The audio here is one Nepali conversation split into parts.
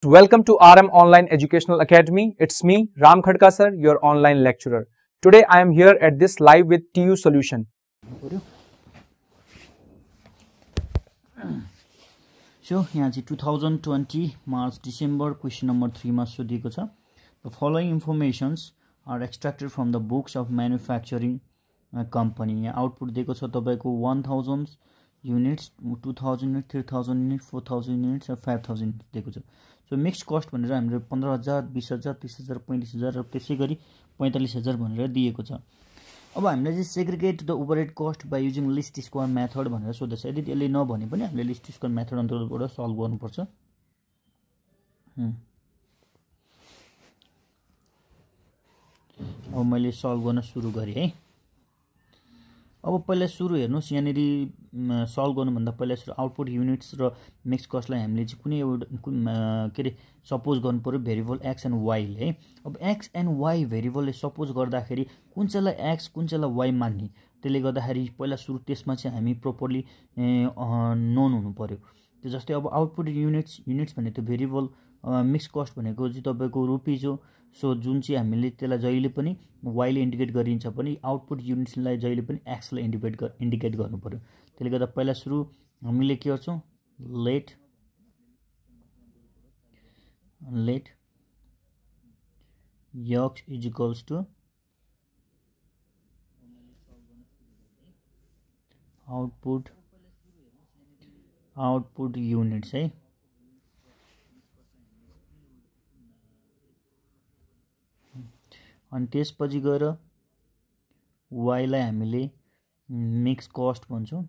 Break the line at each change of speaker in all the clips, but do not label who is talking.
Welcome to RM Online Educational Academy. It's me, Ram Khadka sir, your online lecturer. Today I am here at this live with TU Solution.
So, यहाँ चाहिँ 2020 March December question number 3 मा सोधिएको छ. The following informations are extracted from the books of manufacturing company. यहाँ output दिएको छ तपाईको 1000 units, 2000 units, 3000 units, 4000 units र 5000 units दिएको छ. So mixed cost भनेर हामीले 15000, 20000, 30000, 35000 र त्यसै गरी 45000 भनेर दिएको छ. अब हामीले चाहिँ segregate the overhead cost by using least square method भनेर सोध्दैछ. यदि यसले नभने पनि हामीले लिस्ट स्क्वायर मेथड अन्तर्गतबाट सल्भ गर्नुपर्छ. अब मैले सल्भ गर्न सुरु गरे है. अब पहिला सुरु हेर्नुस्, यहाँनेरि सल्भ गर्नुभन्दा पहिला सुरु आउटपुट युनिट्स र मिक्स कस्टलाई हामीले चाहिँ कुनै एउटा के अरे सपोज गर्नु पर्यो भेरिएबल एक्स एन्ड वाईले है. अब एक्स एन्ड वाई भेरिएबलले सपोज गर्दाखेरि कुन चाहिँलाई एक्स कुन चाहिँलाई वाई मान्ने, त्यसले गर्दाखेरि पहिला सुरु त्यसमा चाहिँ हामी प्रोपरली नोन हुनु पर्यो. त्यो जस्तै अब आउटपुट युनिट्स भने त्यो भेरिएबल मिक्स कस्ट भनेको चाहिँ तपाईँको रुपिज हो. सो जुन चाहिँ हामीले त्यसलाई जहिले पनि वाईले इन्डिकेट गरिन्छ पनि आउटपुट युनिट्सलाई जहिले पनि एक्सलाई इन्डिकेट गर्नु पर्यो. त्यसले गर्दा पहिला सुरु हामीले के गर्छौँ, let x is equals to output units है. अनि त्यसपछि गएर वाईलाई हामीले मिक्स कस्ट भन्छौँ.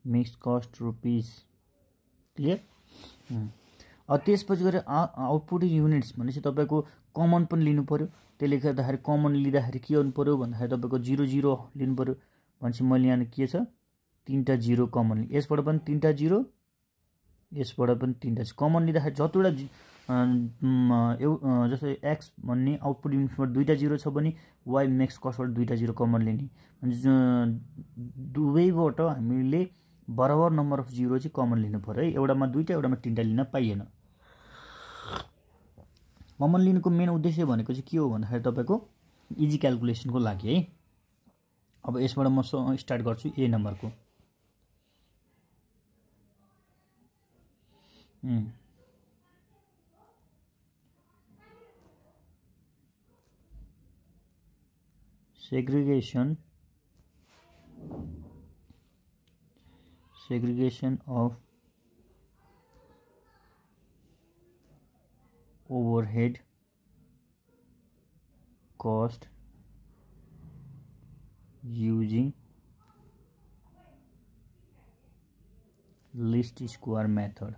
Mix cost rupees. क्लियर. अब त्यसपछि गएर आउटपुट युनिट्स भनेपछि तपाईँको कमन पनि लिनु पर्यो. त्यसले गर्दाखेरि कमन लिँदाखेरि के गर्नु पर्यो भन्दाखेरि तपाईँको 0 0 लिनु पर्यो. भनेपछि मैले यहाँ के छ 3टा 0 कमन लिएँ. यसबाट पनि 3टा 0, यसबाट पनि 3टा कमन लिँदाखेरि जतिवटा जस्तै एक्स भन्ने आउटपुट युनिट्सबाट 2टा 0 छ भने वाई मिक्स कस्टबाट 2टा 0 कमन लिने. दुवैबाट हामीले बराबर नम्बर अफ 0 चाहिँ कमन लिनु पर्यो है. एउटामा 2टा एउटामा 3टा लिन पाइएन. कमन लिनुको मेन उद्देश्य भनेको चाहिँ के हो भन्दाखेरि तपाईँको इजी क्यालकुलेसनको लागि है. अब यसबाट म स्टार्ट गर्छु ए नम्बरको. segregation of overhead cost using least square method.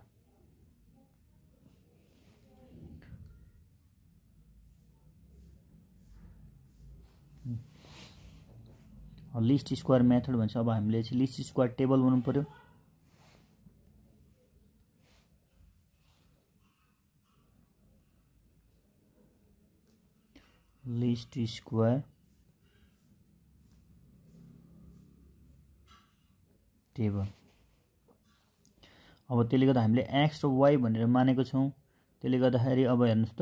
List square method भन्छ. अब हामीले चाहिँ लिस्ट स्क्वायर टेबल बनाउनु पर्यो. List square table. अब त्यसले गर्दा हामीले एक्स र वाई भनेर मानेको छौँ. त्यसले गर्दाखेरि अब हेर्नुहोस् त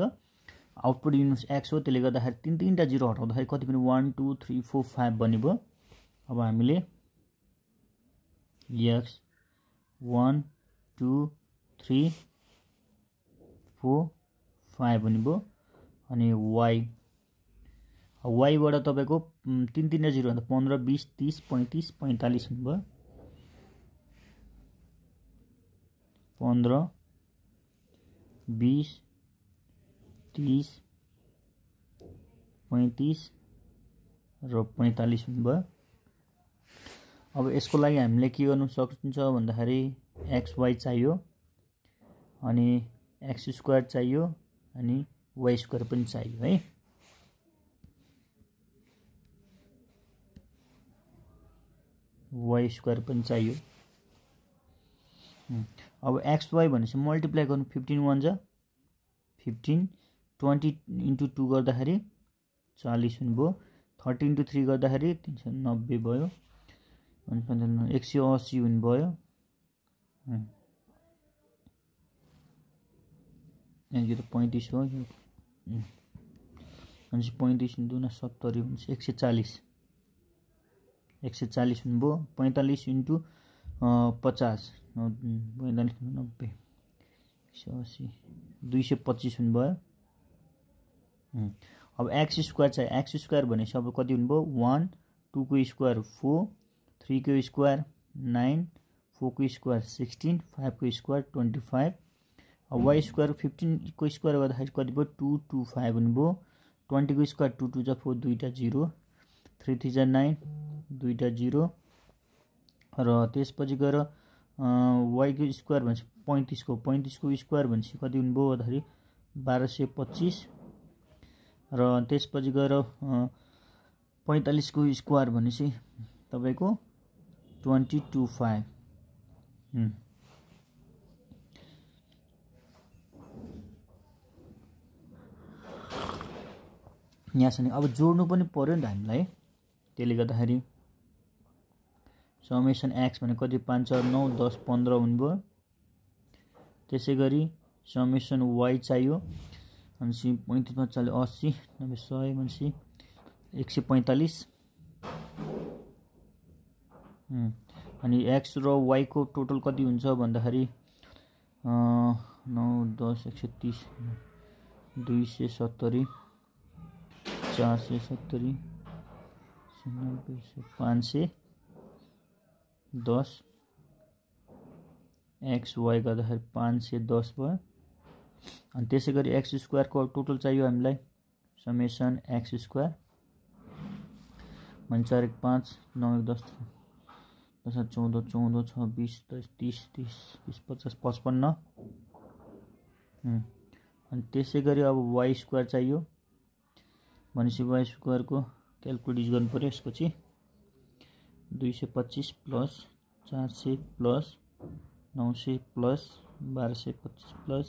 आउटपुट युनिट्स एक्स हो. त्यसले गर्दाखेरि 3टा 0 हटाउँदाखेरि कति पनि 1 2 3 4 5 बन्यो. अब हामीले एक्स 1 2 3 4 5 बन्यो. अनि वाईबाट तपाईँको 3 0 भन्दा 15 20 30 35 45 हुनुभयो. 15 20 30 35 र 45 हुनुभयो. अब यसको लागि हामीले के गर्नु सक्छ भन्दाखेरि एक्स वाई चाहियो, अनि एक्स स्क्वायर चाहियो, अनि वाई स्क्वायर पनि चाहियो है. वाई स्क्वायर पनि चाहियो. अब एक्स वाई भनेपछि मल्टिप्लाई गर्नु. 15 1 जा 15, 20 × 2 गर्दाखेरि 40 हुनुभयो. 30 × 3 गर्दाखेरि 390 भयो. 180 हुने भयो। यो त 35 हो। यो 35 × 2 = 70 हुन्छ 140 हुने भयो। 45 × 50 45 × 90 180 225 हुने भयो। अब x स्क्वायर चाहिँ x स्क्वायर भनेपछि अब कति हुने भयो 1 2 को स्क्वायर 4 3 को स्क्वायर 9 4 को स्क्वायर 16 5 को स्क्वायर 25। अब y स्क्वायर 15 को स्क्वायर गर्दाखेरि कति भयो 225 हुने भयो। 20 को स्क्वायर 2 2 4 दुईटा 0 3 3 9 दुईटा 0 र त्यसपछि गएर y को स्क्वायर भनेपछि 35 को स्क्वायर भनेपछि कति हुने भयो भन्दाखेरि 1225 र त्यसपछि गएर 45 को स्क्वायर भनेपछि तपाईको 225। यहाँसम्म अब जोड्नु पनि पर्यो नि त हामीलाई। त्यसले गर्दाखेरि समेसन x भने कति 5 4 9 10 15 हुने भयो। त्यसैगरी समेसन y चाहियो भनेपछि 35 मा 40 80 90 100 भनेपछि 145। अनि x र y को टोटल कति हुन्छ भन्दाखेरि 9 10 130 270 470 510 x y गर्दाखेरि 510 भयो। अनि त्यसैगरी x स्क्वायर को टोटल चाहियो हामीलाई समेसन x स्क्वायर भने 4 1 5 9 1 10 10 14 14 26 30 30 20 50 55। अनि त्यसैगरी अब y स्क्वायर चाहियो भनेपछि y स्क्वायर को क्याल्कुलेट गर्नु पर्यो। यसको चाहिँ 225 प्लस 400 प्लस 900 प्लस 1225 प्लस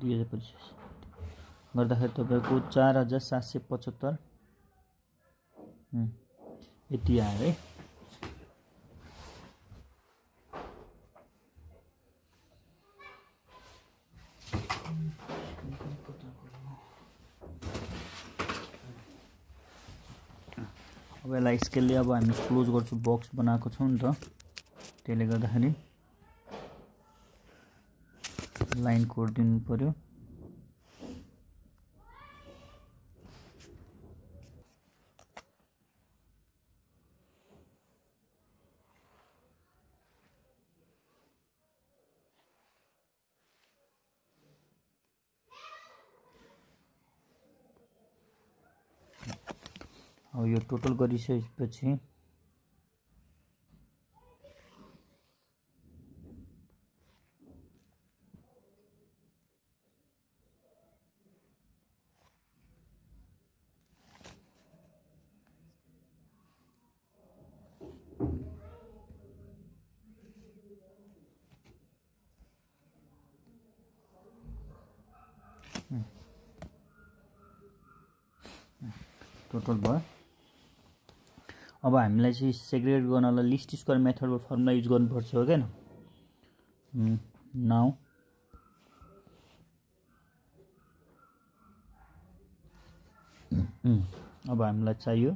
2025 गर्दाखेरि तपाईको 4775 यति आयो है। अब यसलाई स्केलले अब हामी क्लोज गर्छु बक्स बनाएको छौं नि त त्यसले गर्दाखेरि लाइन कोड दिनु पर्यो। अब यो टोटल गरिसकेपछि टोटल भयो। अब हामीलाई चाहिँ सेग्रिगेट गर्नलाई list square method formula use गर्नुपर्छ हो हैन। नाउ अब हामीलाई चाहियो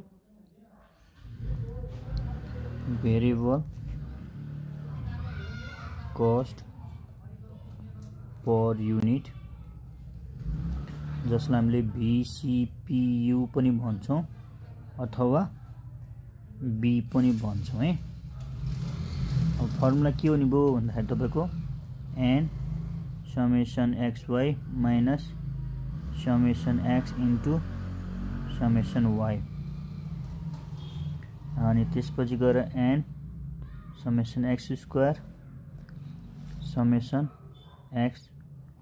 भेरिएबल कस्ट पर युनिट जसलाई हामीले VCPU पनि भन्छौं अथवा B पनि भन्छौं है। अब फर्मुला के हुने भयो भन्दाखेरि तपाईको n summation xy minus summation x into summation y अनि त्यसपछि गएर n summation x square summation x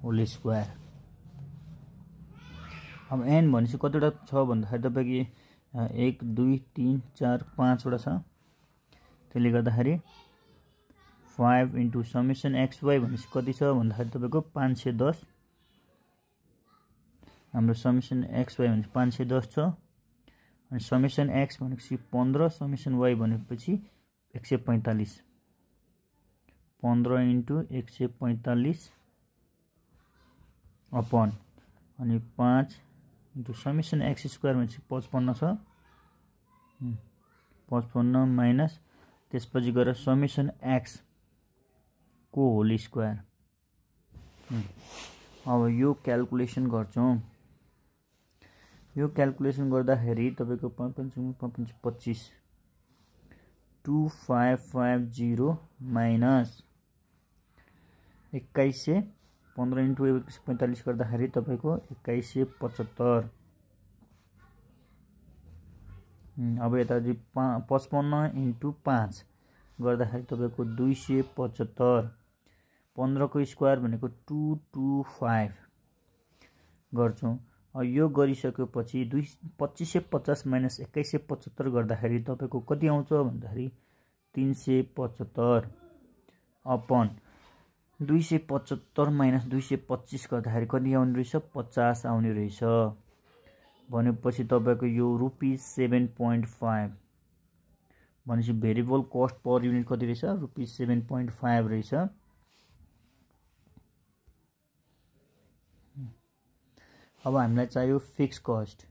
whole square. अब n भनेपछि कतिवटा छ भन्दाखेरि तपाईको 1 2 3 4 5 वटा छ। त्यसले गर्दाखेरि 5 इन्टु समेसन xy भनेपछि कति छ भन्दाखेरि तपाईको 510 हाम्रो समेसन xy भनेपछि 510 छ। अनि समेसन x भनेपछि 15 समेसन y भनेपछि 145 15 इन्टु 145 अपन अनि 5 इन्टु समेसन एक्स स्क्वायर भनेपछि 55 छ 55 माइनस त्यसपछि गएर समेसन एक्स को होल स्क्वायर। अब यो क्याल्कुलेसन गर्छौं। यो क्याल्कुलेसन गर्दाखेरि तपाईको 25 2550 माइनस 2100 15 इन्टु 145 गर्दाखेरि तपाईको 2175। अब यता 55 इन्टु 5 गर्दाखेरि तपाईको 275 15 को स्क्वायर भनेको 225 गर्छौं। यो गरिसकेपछि 2550 माइनस 2175 गर्दाखेरि तपाईको कति आउँछ भन्दाखेरि 375 अपन 275 माइनस 225 गर्दाखेरि कति आउने रहेछ 50 आउने रहेछ। भनेपछि तपाईको यो ₹7.5 भनेपछि भेरिएबल कस्ट पर युनिट कति रहेछ ₹7.5 रहेछ। अब हामीलाई चाहियो fix cost.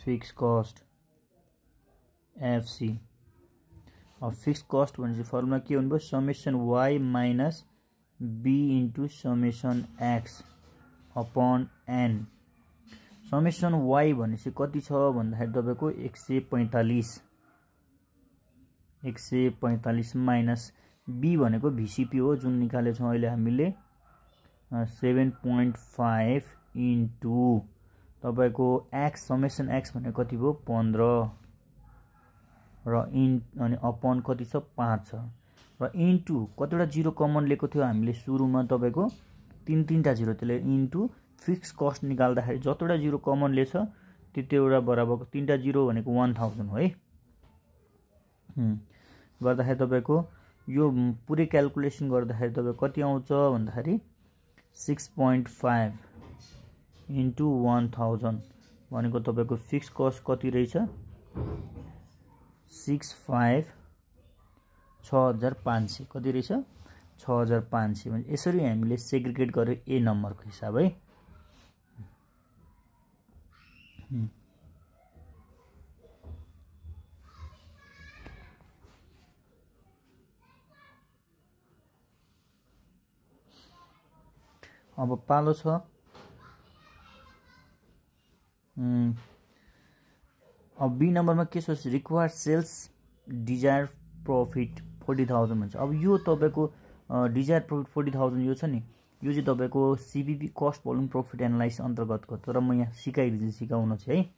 Fix cost FC. अब फिक्स कस्ट भनेपछि फर्मुला के हुनुभयो summation y minus b into summation x upon n। Summation y भनेपछि कति छ भन्दाखेरि तपाईको 145 माइनस b भनेको VCP हो जुन निकाले छौं अहिले हामीले 7.5 इन्टु तपाईको x समेसन x भनेको कति भयो 15 र अनि अपन कति छ 5 छ र इन्टु कतिवटा जिरो कमन लिएको थियो हामीले सुरुमा तपाईको 3 जिरो त्यसले इन्टु फिक्स कस्ट निकाल्दाखेरि जतिवटा जिरो कमन लिएछ त्यतिवटा बराबरको 3 जिरो भनेको 1000 हो है। गर्दाखेरि तपाईको यो पुरै क्याल्कुलेसन गर्दाखेरि तपाईको कति आउँछ भन्दाखेरि 6.5 इन्टु 1000 भनेको तपाईको फिक्स कस्ट कति रहेछ 6500 कति रहेछ 6500 भने यसरी हामीले सेग्रिगेट गर्यो ए नम्बरको हिसाब है। अब पालो छ अब बी नम्बरमा के छ रिक्वायर्ड सेल्स डिजायर प्रॉफिट 40000 भन्छ। अब यो तपाईको डिजायर प्रॉफिट 40000 यो छ नि यो चाहिँ तपाईको CBP cost volume profit analysis अन्तर्गतको तर म यहाँ सिकाउन चाहिँ है।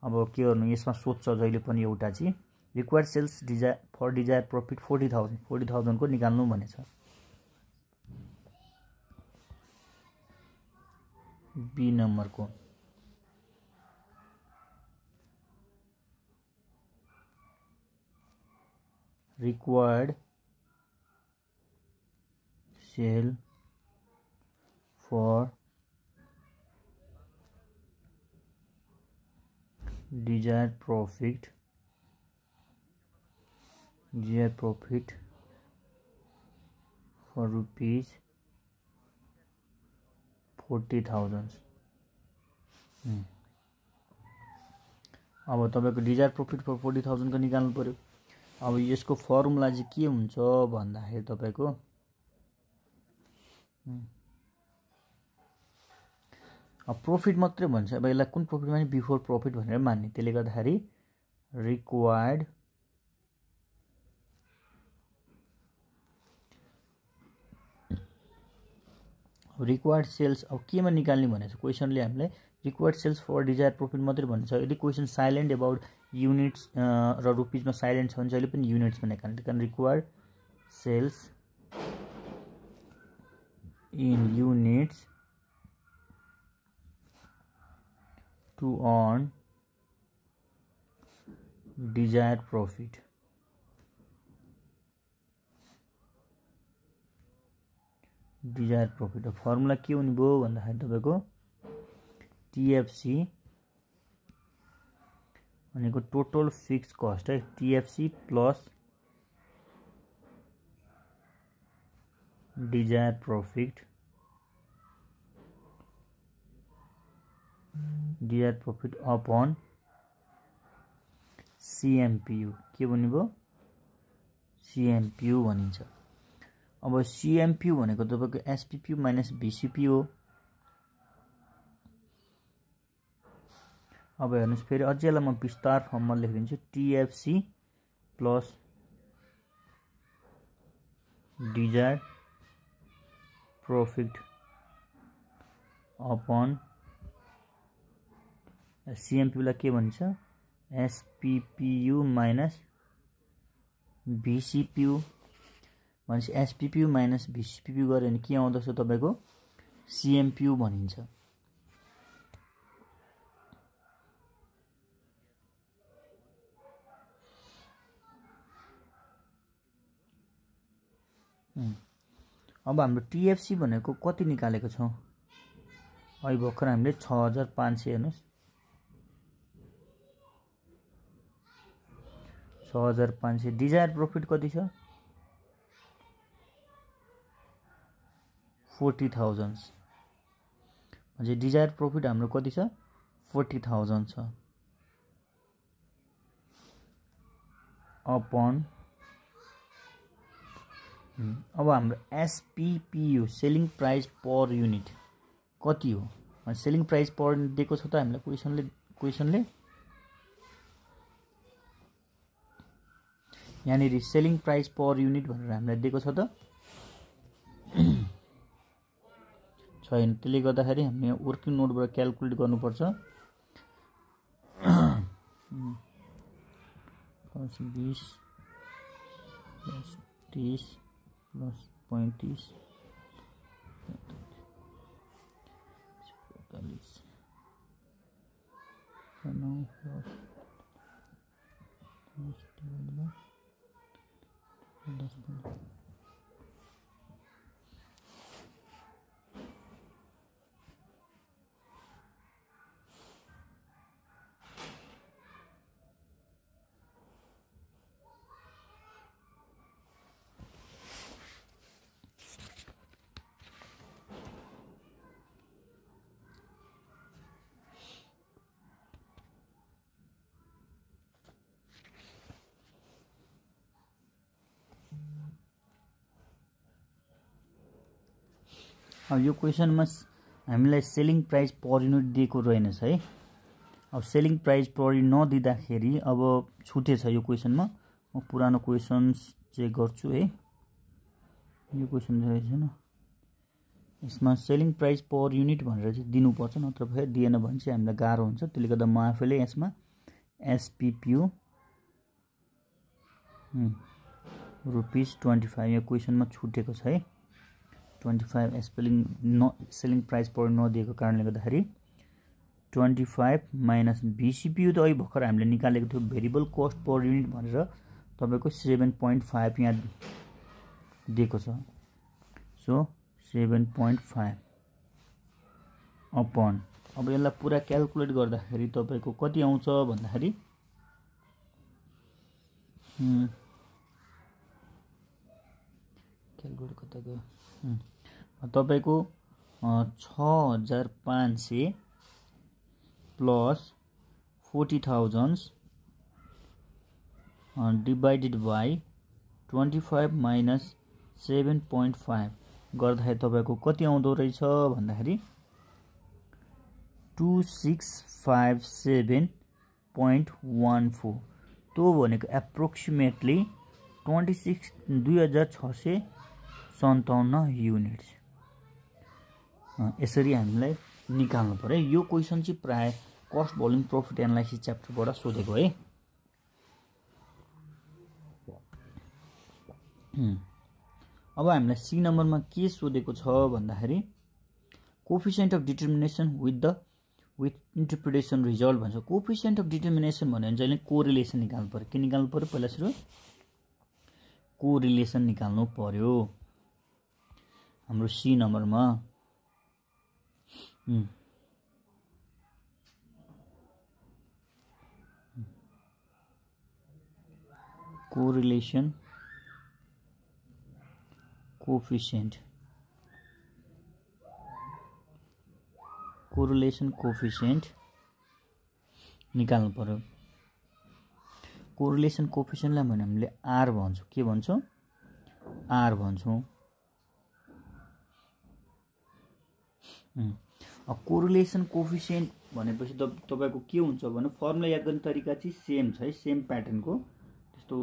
अब के गर्नु यसमा सोध्छ जहिले पनि एउटा चाहिँ रिक्वायर्ड सेल्स डिजायर प्रॉफिट 40000 को निकाल्नु भनेछ। बी नंबर को required sale for desired profit for rupees 40,000। अब तपाईको डिजायर प्रॉफिट फर 40,000 को निकाल्नु पर्यो। अब यसको फर्मुला चाहिँ के हुन्छ भन्दाखेरि तपाईको अब प्रॉफिट मात्रै भन्छ। अब यसलाई कुन प्रॉफिट माने बिफोर प्रॉफिट भनेर मान्ने त्यसले गर्दाखेरि रिक्वायर्ड सेल्स अब केमा निकाल्ने भनेछ क्वेशनले हामीलाई required sales for desire profit मात्रै भन्छ। यदि क्वेशन साइलेन्ट अबाउट युनिट्स र रुपीजमा साइलेन्ट छ भने जहिले पनि युनिट्समा निकाल्ने। कारण required sales in units to earn desire profit. Desire profit formula के हुने भयो भन्दाखेरि तपाईको टीएफसी भनेको टोटल फिक्स कस्ट है TFC plus desire profit upon CMPU के भन्नुभयो सीएमपीयू भनिन्छ। अब सीएमपीयू भनेको तपाईको एसपीपीयू माइनस बीसीपी हो। अब हेर्नुस् फेरि अझैलाई म विस्तार फर्ममा लेखिदिन्छु TFC plus desire profit upon सीएमपीयू लाई के भन्छ एसपीपीयू माइनस बीसीपीयू भनेपछि एसपीपीयू माइनस बीसीपीयू गरे भने के आउँदछ तपाईको सीएमपीयू भनिन्छ। अब हाम्रो टिएफसी भनेको कति निकालेको छौं अहिले भर्खर हामीले 6500 हेर्नुस् 6500 डिजायर प्रॉफिट कति छ 40000 म्हणजे डिजायर प्रॉफिट हाम्रो कति छ 40000 छ अपॉन अब हाम्रो SPPU selling price per unit कति हो सेलिङ प्राइस पर युनिट दिएको छ त हामीलाई क्वेशनले यानी सेलिङ प्राइस पर युनिट भनेर हामीलाई दिएको छ त छैन। त्यसले गर्दाखेरि हामीले वर्किङ नोटबाट क्याल्कुलेट गर्नुपर्छ 20 प्लस 30 प्लस 35 45 अब यो क्वेशनमा हामीलाई सेलिङ प्राइस पर युनिट दिएको रहेनछ है। अब सेलिङ प्राइस पर युनिट नदिँदाखेरि अब छुटेछ यो क्वेशनमा म पुरानो क्वेशन्स चेक गर्छु है। यो क्वेशन रहेछ न यसमा सेलिङ प्राइस पर युनिट भनेर चाहिँ दिनुपर्छ नत्र फेरि दिएन भने चाहिँ हामीलाई गाह्रो हुन्छ। त्यसले गर्दा म आफैले यसमा एसपीपीयू ₹25 यो क्वेशनमा छुटेको छ है। 25 सेलिङ प्राइस पर नदिएको कारणले गर्दाखेरि 25 माइनस बीसीपीयू त अहिले भर्खर हामीले निकालेको थियो भेरिएबल कस्ट पर युनिट भनेर तपाईको 7.5 यहाँ दिएको छ। सो 7.5 अपॉन अब यसलाई पुरा क्याल्कुलेट गर्दाखेरि तपाईको कति आउँछ भन्दाखेरि क्याल्कुलेट कता गयो तपाईको 6500 प्लस 40000 डिवाइडेड बाई 25 माइनस 7.5 गर्दाखेरि तपाईको कति आउँदो रहेछ भन्दाखेरि 2657.14 त्यो भनेको एप्रोक्सिमेटली 2657 युनिट्स। यसरी हामीलाई निकाल्नु पर्यो। यो क्वेशन चाहिँ प्राय कस्ट भोल्युम प्रॉफिट एनालाइसिस च्याप्टरबाट सोधेको है। अब हामीलाई सी नम्बरमा के सोधेको छ भन्दाखेरि coefficient of determination with interpretation result भन्छ। कोएफिसिएन्ट अफ डिटर्मिनेसन भन्यो भने जहिले कोरिलेसन निकाल्नु पर्यो। के निकाल्नु पर्यो पहिला सुरु कोरिलेसन निकाल्नु पर्यो हाम्रो सी नम्बरमा। कोरिलेसन कोफिसिएन्ट निकाल्नु पर्यो। कोरिलेसन कोफिसिएन्टलाई भने हामीले आर भन्छौँ। के भन्छौँ? आर भन्छौँ। कोरिलेसन कोफिसिएन्ट भनेपछि तपाईको के हुन्छ भने फर्मुला याद गर्ने तरिका चाहिँ सेम छ है, सेम प्याटर्नको। त्यस्तो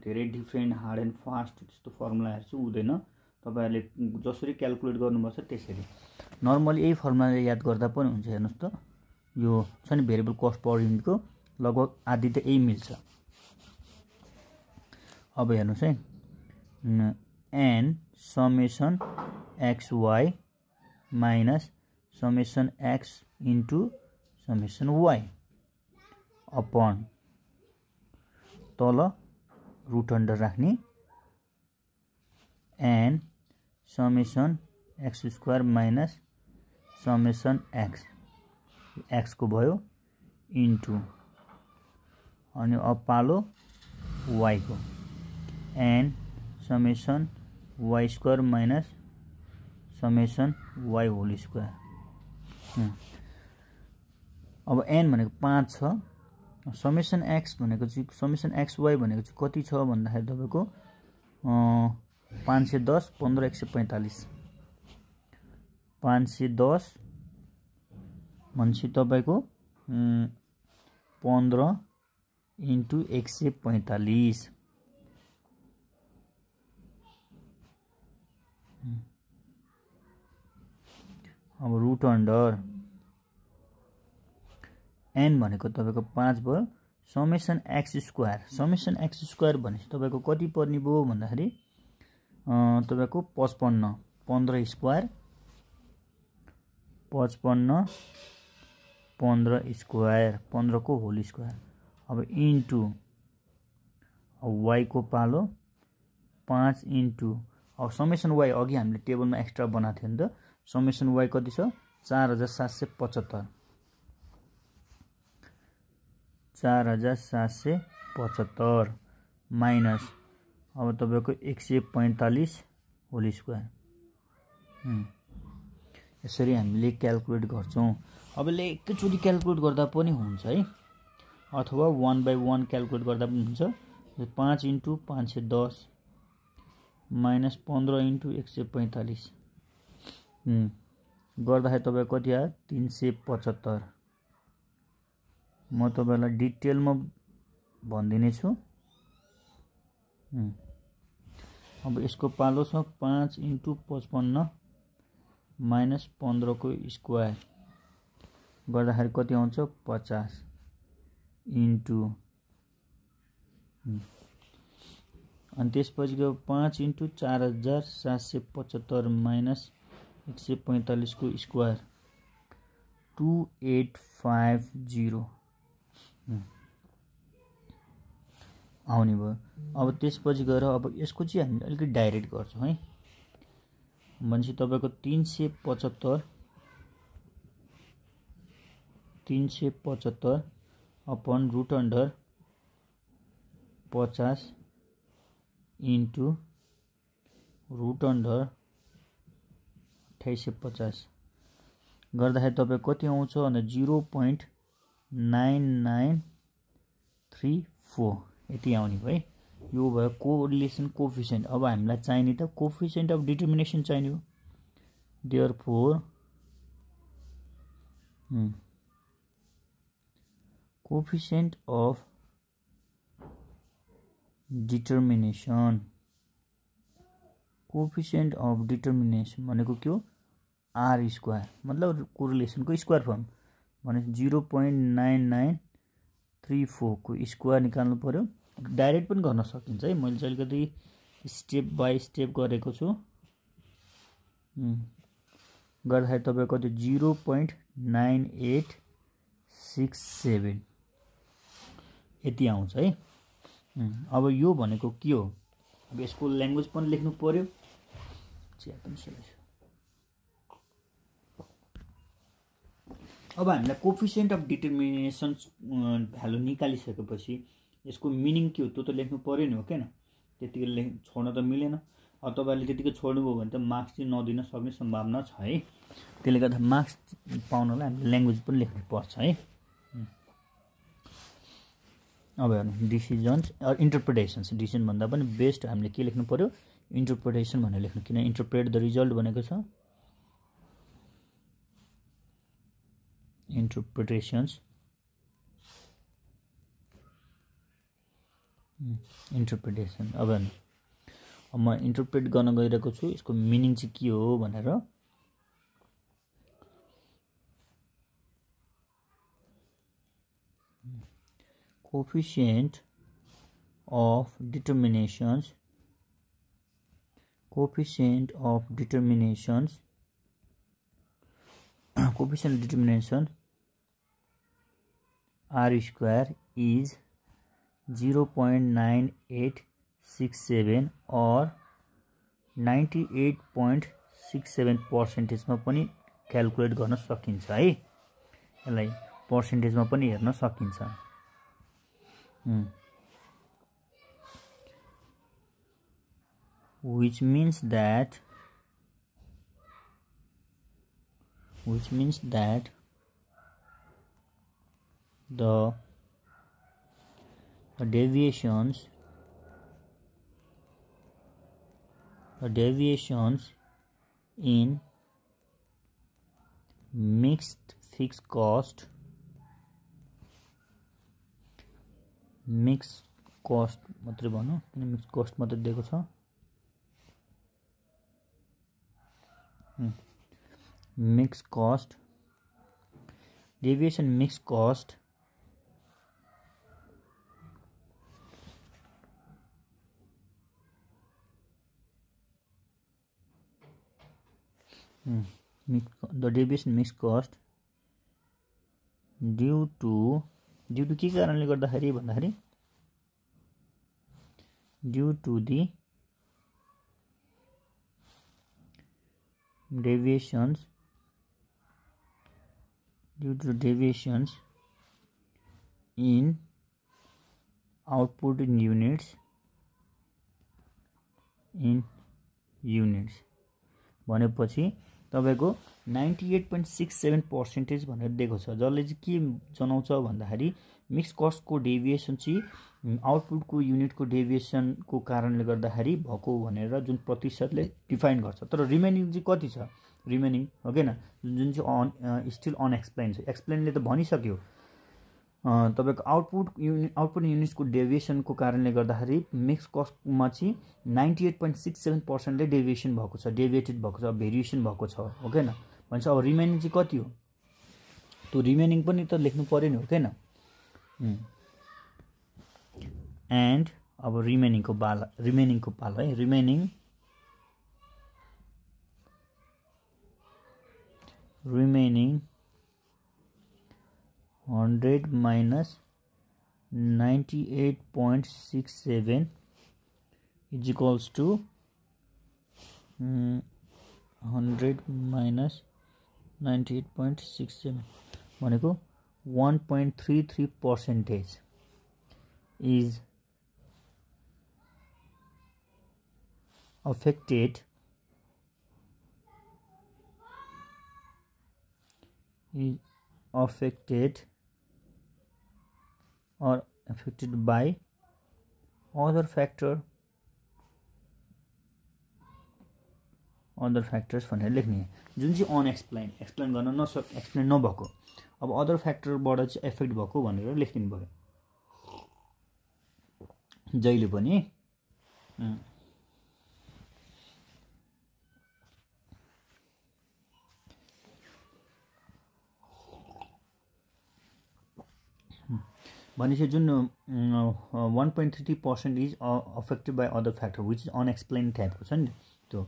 धेरै डिफ्रेन्ट हार्ड एन्ड फास्ट त्यस्तो फर्मुलाहरू चाहिँ हुँदैन। तपाईहरुले जसरी क्याल्कुलेट गर्नुपर्छ त्यसरी। नर्मली यही फर्मुलाले याद गर्दा पनि हुन्छ। हेर्नुस् त, यो छ नि भेरिएबल कस्ट पर युनिटको लगभग आधी त यही मिल्छ। अब हेर्नुस् है, n summation xy minus summation x into summation y upon तल रुट अन्डर राख्ने n summation x square minus summation x को भयो इन्टु अनि अब पालो y को n summation y square minus summation y whole square. अब n भनेको 5 छ, समेसन x भनेको चाहिँ समेसन xy भनेको चाहिँ कति छ भन्दाखेरि तपाईको 510 15 145 510 भनेपछि तपाईको 15 इन्टु 145 अब रुट अन्डर n भनेको तपाईको 5 भयो, समेसन x स्क्वायर भनेपछि तपाईको कति पर्ने भयो भन्दाखेरि तपाईको 55 15 स्क्वायर 55 15 स्क्वायर 15 को होल स्क्वायर। अब इन्टु y को पालो 5 इन्टु अब समेसन y अघि हामीले टेबलमा एक्स्ट्रा बनाएको थियो नि त। समेसन y कति छ? 4775 4775 माइनस अब तपाईको 145 होल स्क्वायर। यसरी हामीले क्याल्कुलेट गर्छौं। अब ले एकैचोटी क्याल्कुलेट गर्दा पनि हुन्छ है, अथवा 1 बाइ 1 क्याल्कुलेट गर्दा पनि हुन्छ। 5 इन्टु 510 माइनस 15 इन्टु 145 गर्दाखेरि तपाईको कति आयो? 375। म तपाईलाई डिटेलमा भन्दिने छु। अब यसको पालो छ 5 इन्टु 55 माइनस 15 को स्क्वायर गर्दाखेरि कति आउँछ? 50 इन्टु अनि त्यसपछि 5 इन्टु 4775 माइनस 145 को स्क्वायर 2850 आउने भयो। अब त्यसपछि गएर अब यसको चाहिँ हामी अलिकति डाइरेक्ट गर्छौं है। भनेपछि तपाईको 375 upon root under 50 into root under 2850 गर्दाखेरि तपाईको कति आउँछ भने 0.9934 यति आउने भयो है। यो भयो कोरिलेसन कोफिसिएन्ट। अब हामीलाई चाहिने त कोफिसिएन्ट अफ डिटर्मिनेसन चाहिने हो। देयरफोर कोफिसिएन्ट अफ डिटर्मिनेसन भनेको के हो? आर स्क्वायर मतलब कोरिलेसन को स्क्वायर फर्म भने 0.9934 को स्क्वायर निकाल्नु पर्यो। डाइरेक्ट पनि गर्न सकिन्छ है, मैले चाहिँ अलिकति स्टेप बाइ स्टेप गरेको छु। गर्दाखेरि तपाईको कति 0.9867 यति आउँछ है। अब यो भनेको के हो? अब यसको ल्याङ्ग्वेज पनि लेख्नु पर्यो। अब हामीलाई कोफिसिएन्ट अफ डिटर्मिनेसन भ्यालु निकालिसकेपछि यसको मिनिङ के हो त्यो त लेख्नु पर्यो नि हो किन त्यतिकै छोड्न त मिलेन अब तपाईहरुले त्यतिकै छोड्नुभयो भने त मार्क्स चाहिँ नदिन सक्ने सम्भावना छ है त्यसले गर्दा मार्क्स पाउनलाई हामीले ल्याङ्ग्वेज पनि लेख्नु पर्छ है अब हेर्नु डिसिजन्स इन्टरप्रिटेसन्स डिसिजन भन्दा पनि बेस्ट हामीले के लेख्नु पर्यो इन्टरप्रिटेसन भनेर लेख्नु किन इन्टरप्रेट द रिजल्ट भनेको छ इन्टरप्रिटेसन्स इन्टरप्रिटेसन अब म इन्टरप्रेट गर्न गइरहेको छु यसको मिनिङ चाहिँ के हो भनेर coefficient of determinations coefficient determination r square is 0.9867 or 98.67% मा पनि क्याल्कुलेट गर्न सकिन्छ है यसलाई पर्सेन्टेजमा पनि हेर्न सकिन्छ which means that the deviations in mixed fixed cost मात्रै भनौँ किन मिक्स कस्ट मात्रै दिएको छ mix cost deviation mix cost the deviation mixed cost due to के कारणले गर्दाखेरि भन्दाखेरि due to the deviations in output in units भनेपछि तपाईको 98.67% भनेर दिएको छ जसले चाहिँ के जनाउँछ भन्दाखेरि मिक्स कस्टको डेभिएसन चाहिँ आउटपुटको युनिटको डेभिएसनको कारणले गर्दाखेरि भएको भनेर जुन प्रतिशतले डिफाइन गर्छ तर रिमेनिङ चाहिँ कति छ रिमेनिङ हो किन जुन चाहिँ स्टिल अनएक्सप्लेन छ एक्सप्लेनले त भनिसक्यो तपाईको आउटपुट युनिट्सको डेभिएसनको कारणले गर्दाखेरि मिक्स कस्टमा चाहिँ 98.67% ले डेभिएसन भएको छ डेभिएटेड भएको छ भेरिएसन भएको छ हो किन भन्छ अब रिमेनिङ चाहिँ कति हो त्यो रिमेनिङ पनि त लेख्नु पर्यो नि हो किन एन्ड अब रिमेनिङको पाला है remaining 100 minus 98.67 is equals to 100 minus 98.67 भनेको 1.33% is affected or affected by other factors भनेर लेख्ने जुन चाहिँ अनएक्सप्लेन एक्सप्लेन गर्न एक्सप्लेन नभएको अब अदर फ्याक्टरबाट चाहिँ एफेक्ट भएको भनेर लेखिदिनु पर्यो जहिले पनि भनेपछि जुन 1.33% is affected by other factor which is unexplained टाइपको छ नि त्यो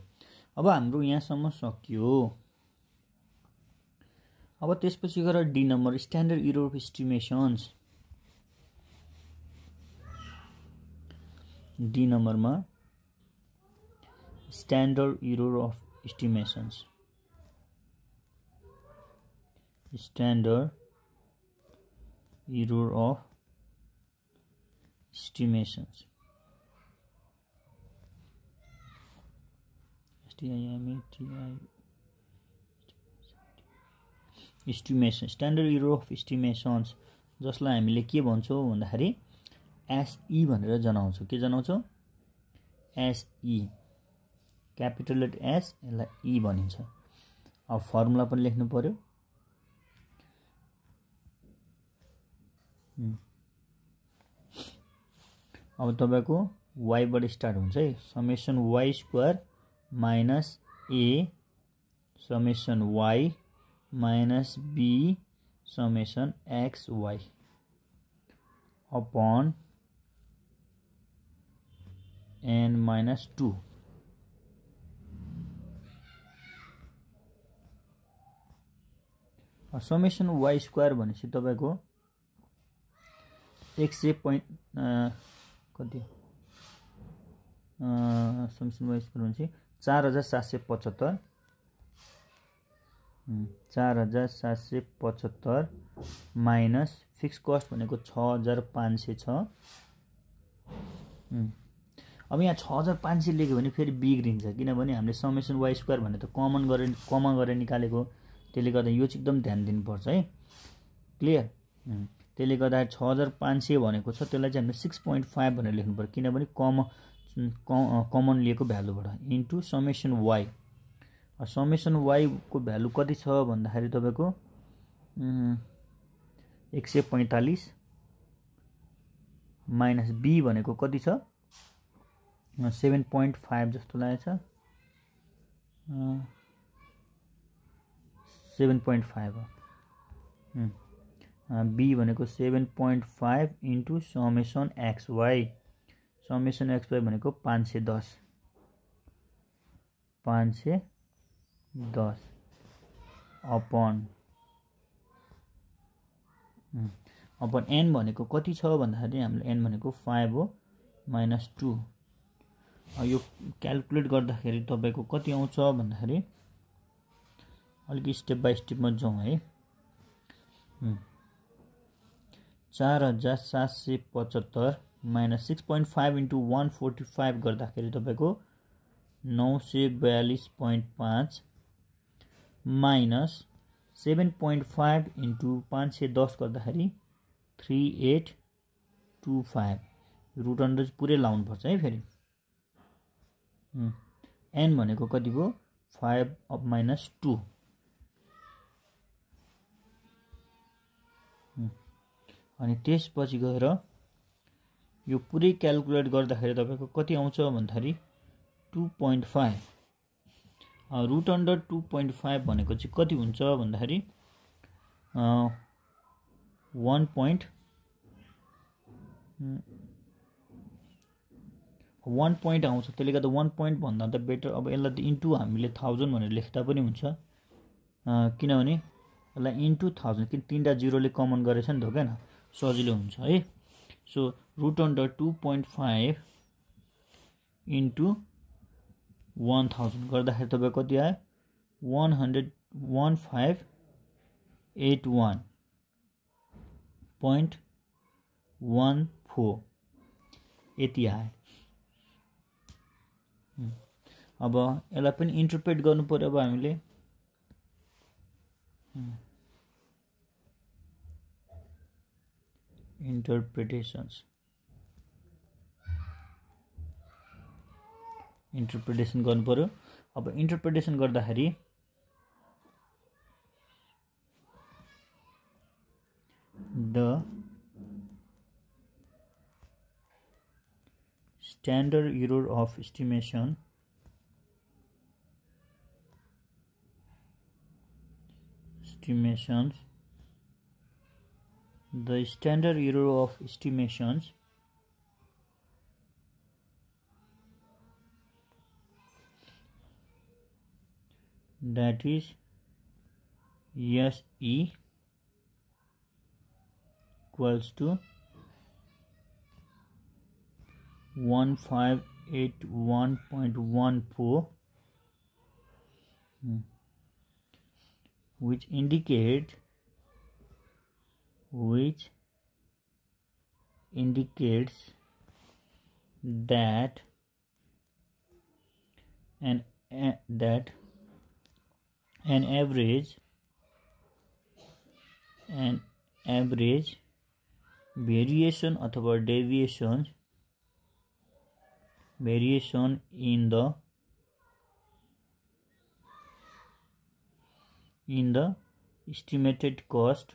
अब हाम्रो यहाँसम्म सकियो अब त्यसपछि गएर D number standard error of estimations D नम्बरमा standard error of estimations standard error of estimations. Estimation, standard error of estimations, जसलाई हामीले के भन्छौं भन्दाखेरि SE भनेर जनाउँछौं. के जनाउँछौं? SE, क्यापिटल लेटर S, यसलाई E भनिन्छ. अब फर्मुला पनि लेख्नु पर्यो. अब तपाईको y बाट स्टार्ट हुन्छ है. Summation y square minus a summation y minus b summation xy upon n minus 2. Summation y square भनेपछि तपाईको x कति समेसन y स्क्वायर भनेपछि 4775 4775 माइनस फिक्स कस्ट भनेको 6500 छ. अब यहाँ 6500 लेख्यो भने फेरि बिग्रिन्छ, किनभने हामीले समेसन y स्क्वायर भने त कमन गरेर निकालेको, त्यसले गर्दा यो चाहिँ एकदम ध्यान दिनुपर्छ है. क्लियर? त्यसले गर्दा 6500 भनेको छ, त्यसलाई चाहिँ हामीले 6.5 भनेर लेख्नु पर्यो, किनभने कमन लिएको भ्यालुबाट into summation y. Summation y को भ्यालु कति छ भन्दाखेरि तपाईको 145 माइनस b भनेको कति छ 7.5 जस्तो लागेछ. 7.5 हो. b भनेको 7.5 into summation xy. Summation xy भनेको 510 अपॉन n भनेको कति छ भन्दाखेरि हामीले n भनेको 5 हो माइनस 2. यो क्याल्कुलेट गर्दाखेरि तपाईको कति आउँछ भन्दाखेरि अलिकति स्टेप बाइ स्टेपमा जाउँ है. 4775 माइनस 6.5 इन्टु 145 गर्दाखेरि तपाईको 942.5 माइनस 7.5 इन्टु 510 गर्दाखेरि 3825. रुट अन्डर पुरै लाउनु पर्छ है फेरि. n भनेको कति भयो 5 अफ माइनस 2. अनि त्यसपछि गएर यो पुरै क्याल्कुलेट गर्दाखेरि तपाईको कति आउँछ भन्दाखेरि 2.5. रुट अन्डर 2.5 भनेको चाहिँ कति हुन्छ भन्दाखेरि 1 point आउँछ. त्यसले गर्दा 1 point भन्दा त बेटर. अब यसलाई त इन्टु हामीले 1000 भनेर लेख्दा पनि हुन्छ, किनभने यसलाई इन्टु 1000 किन तीनटा जिरोले कमन गरेछ नि त, हो हैन, सजिलो हुन्छ है. सो रुट अन्डर 2.5 इन्टु 1000 गर्दाखेरि तपाईको कति आयो 115.14 यति आयो. अब यसलाई पनि इन्टरप्रेट गर्नु पर्यो. अब हामीले इन्टरप्रिटेसन गर्नु पर्यो. अब इन्टरप्रिटेसन गर्दाखेरि the standard error of estimations the standard error of estimations that is SE equals to 1581.14, which indicates that an average variation अथवा deviation in the estimated cost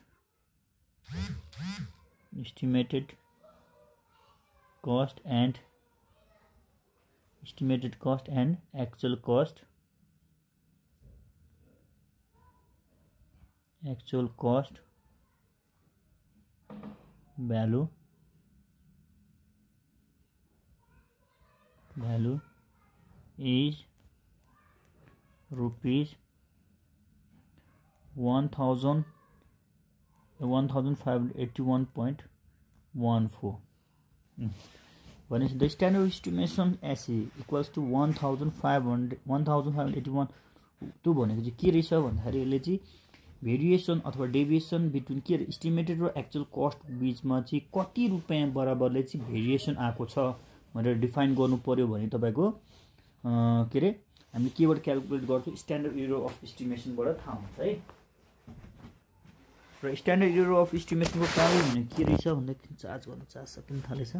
and actual cost value is rupees 1581.14. भनेपछि the standard estimation SA equals to 1581 त्यो भनेको चाहिँ के रहेछ भन्दाखेरि यसले चाहिँ भेरिएसन अथवा डेभिएसन बिट्विन के इस्टिमेटेड र एक्चुअल कस्ट बिचमा चाहिँ कति रुपियाँ बराबरले चाहिँ भेरिएसन आएको छ भनेर डिफाइन गर्नु पर्यो भने तपाईँको के अरे हामीले केबाट क्याल्कुलेट गर्छौँ स्ट्यान्डर्ड एरर अफ इस्टिमेसनबाट थाहा हुन्छ है। र स्ट्यान्डर्ड एरर अफ इस्टिमेसनको कार्य भनेको के रहेछ भन्दाखेरि चार्ज गर्न सकिन थालेछ।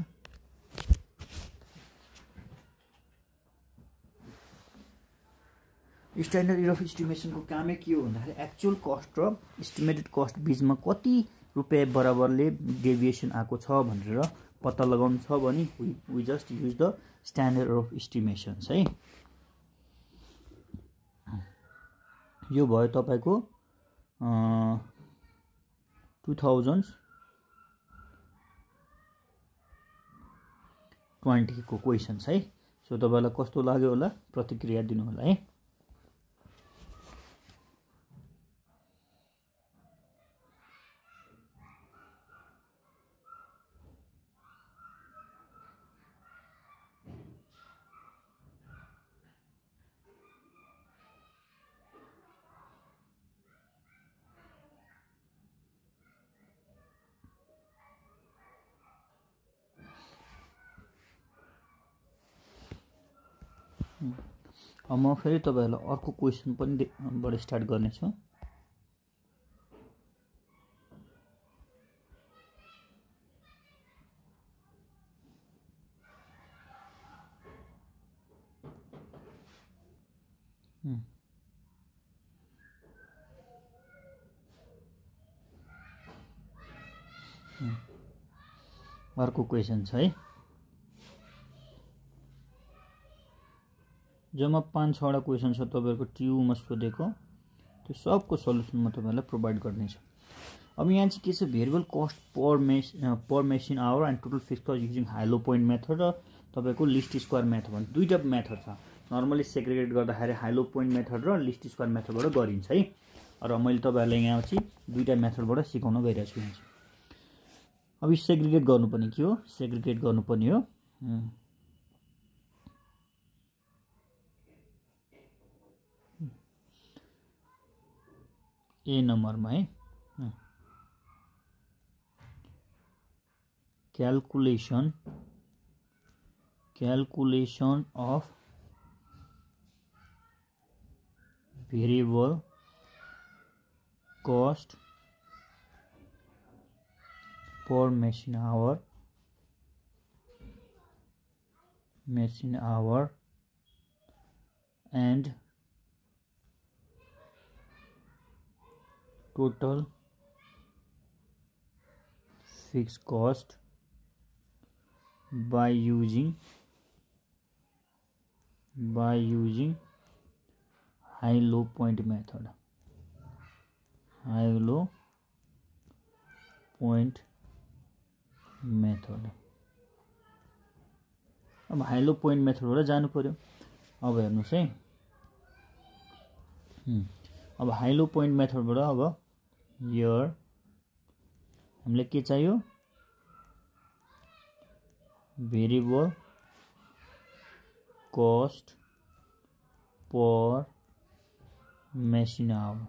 स्ट्यान्डर्ड एरर अफ इस्टिमेसनको कामै के हो भन्दाखेरि एक्चुअल कस्ट र इस्टिमेटेड कस्ट बिचमा कति रुपियाँ बराबरले डेभिएसन आएको छ भनेर पत्ता लगाउनु छ भने we just use the standard of estimations है। यो भयो तपाईँको 2020 को क्वेसन्स है। सो तपाईँलाई कस्तो लाग्यो होला प्रतिक्रिया दिनु होला है। म फेरि तपाईहरुलाई अर्को क्वेशन पनि बाट स्टार्ट गर्ने छु। अर्को क्वेशन छ है। जम्मा 5-6 क्वेशन छ तपाईहरुको ट्युमा सोधेको, त्यो सबको सल्युसन म तपाईहरुलाई प्रोवाइड गर्ने छु। अब यहाँ चाहिँ के छ variable cost per machine hour and total fixed cost using high low point method र तपाईको लिस्ट स्क्वायर मेथड भन्ने दुईटा मेथड छ। नर्मली सेग्रिगेट गर्दाखेरि हाई लो पोइन्ट मेथड र लिस्ट स्क्वायर मेथडबाट गरिन्छ है। र मैले तपाईहरुलाई यहाँ चाहिँ दुईटा मेथडबाट सिकाउन गइरहेको छु। यहाँ अब सेग्रिगेट गर्नुपर्ने के हो? सेग्रिगेट गर्नुपर्ने हो ए नम्बरमा है। Calculation of variable cost per machine hour and total fixed cost by using high low point method। अब हाई लो पोइन्ट मेथडबाट जानु पर्यो। अब हेर्नुस् है, अब हाई लो पोइन्ट मेथडबाट अब हियर हामीले के चाहियो? Variable cost per machine hour.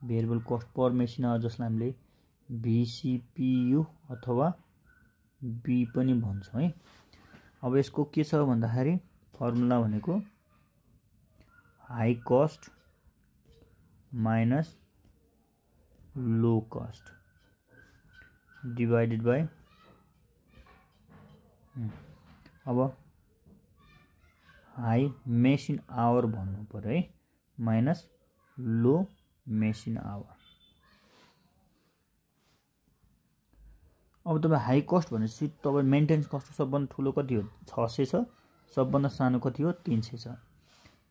Variable cost per machine hour जसलाई हामीले VCPU अथवा B पनि भन्छौँ है। अब यसको के छ भन्दाखेरि फर्मुला भनेको high cost minus low cost divided by अब हाई मेसिन आवर भन्नु पर्यो है माइनस लो मेसिन आवर। अब तपाईँ हाई कस्ट भनेपछि तपाईँ मेन्टेनेन्स कस्ट सबभन्दा ठुलो कति हो 600 छ, सबभन्दा सानो कति हो 300 छ।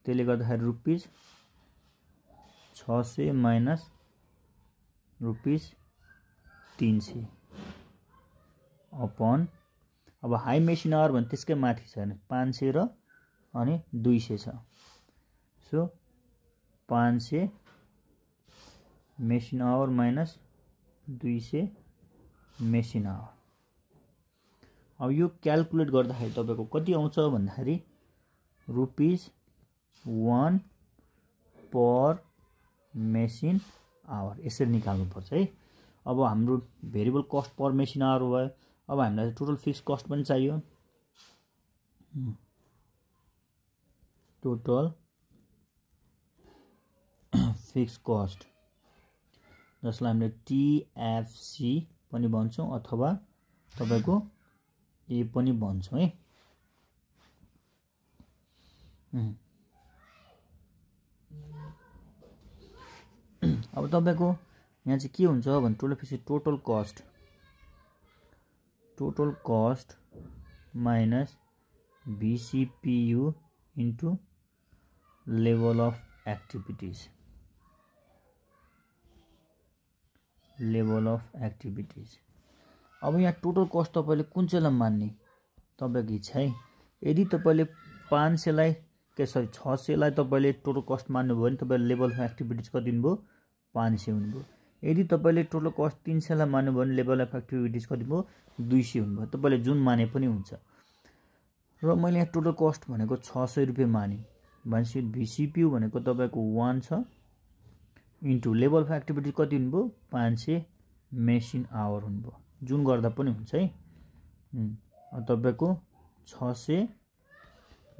त्यसले गर्दाखेरि रुपिस 600 माइनस रुपिस 300 अपन अब हाई मेसिन आवर भने त्यसकै माथि छ भने 500 र अनि 200 छ। So 500 machine hour minus 200 machine hour. अब यो क्याल्कुलेट गर्दाखेरि तपाईको कति आउँछ भन्दाखेरि रुपिस 1 पर मेसिन आवर यसरी निकाल्नु पर्छ है। अब हाम्रो variable cost per machine hour भयो। अब हामीलाई टोटल फिक्स कस्ट पनि चाहियो। टोटल फिक्स कस्ट जसलाई हामीले TFC पनि भन्छौं अथवा तपाईको ए पनि भन्छौं है। अब तपाईको यहाँ चाहिँ के हुन्छ भने total fix total cost minus VCPU into level of activities अब यहाँ टोटल कस्ट तपाईले कुन चाहिँलाई मान्ने तपाईको इच्छा है। यदि तपाईले 500 लाई के सरी 600 लाई तपाईले टोटल कस्ट मान्नुभयो भने तपाईले लेभल अफ एक्टिभिटीज कति दिनुभयो 500 हुनुभयो। यदि तपाईले टोटल कस्ट 300 लाई मान्नुभयो भने लेभल अफ एक्टिभिटीज कति भयो 200 हुनुभयो। तपाईले जुन माने पनि हुन्छ। र मैले यहाँ टोटल कस्ट भनेको 600 रुपैयाँ माने भनेपछि VCPU भनेको तपाईको 1 छ इन्टु लेभल अफ एक्टिभिटी कति हुनुभयो 500 मेसिन आवर हुनुभयो। जुन गर्दा पनि हुन्छ है। तपाईको 600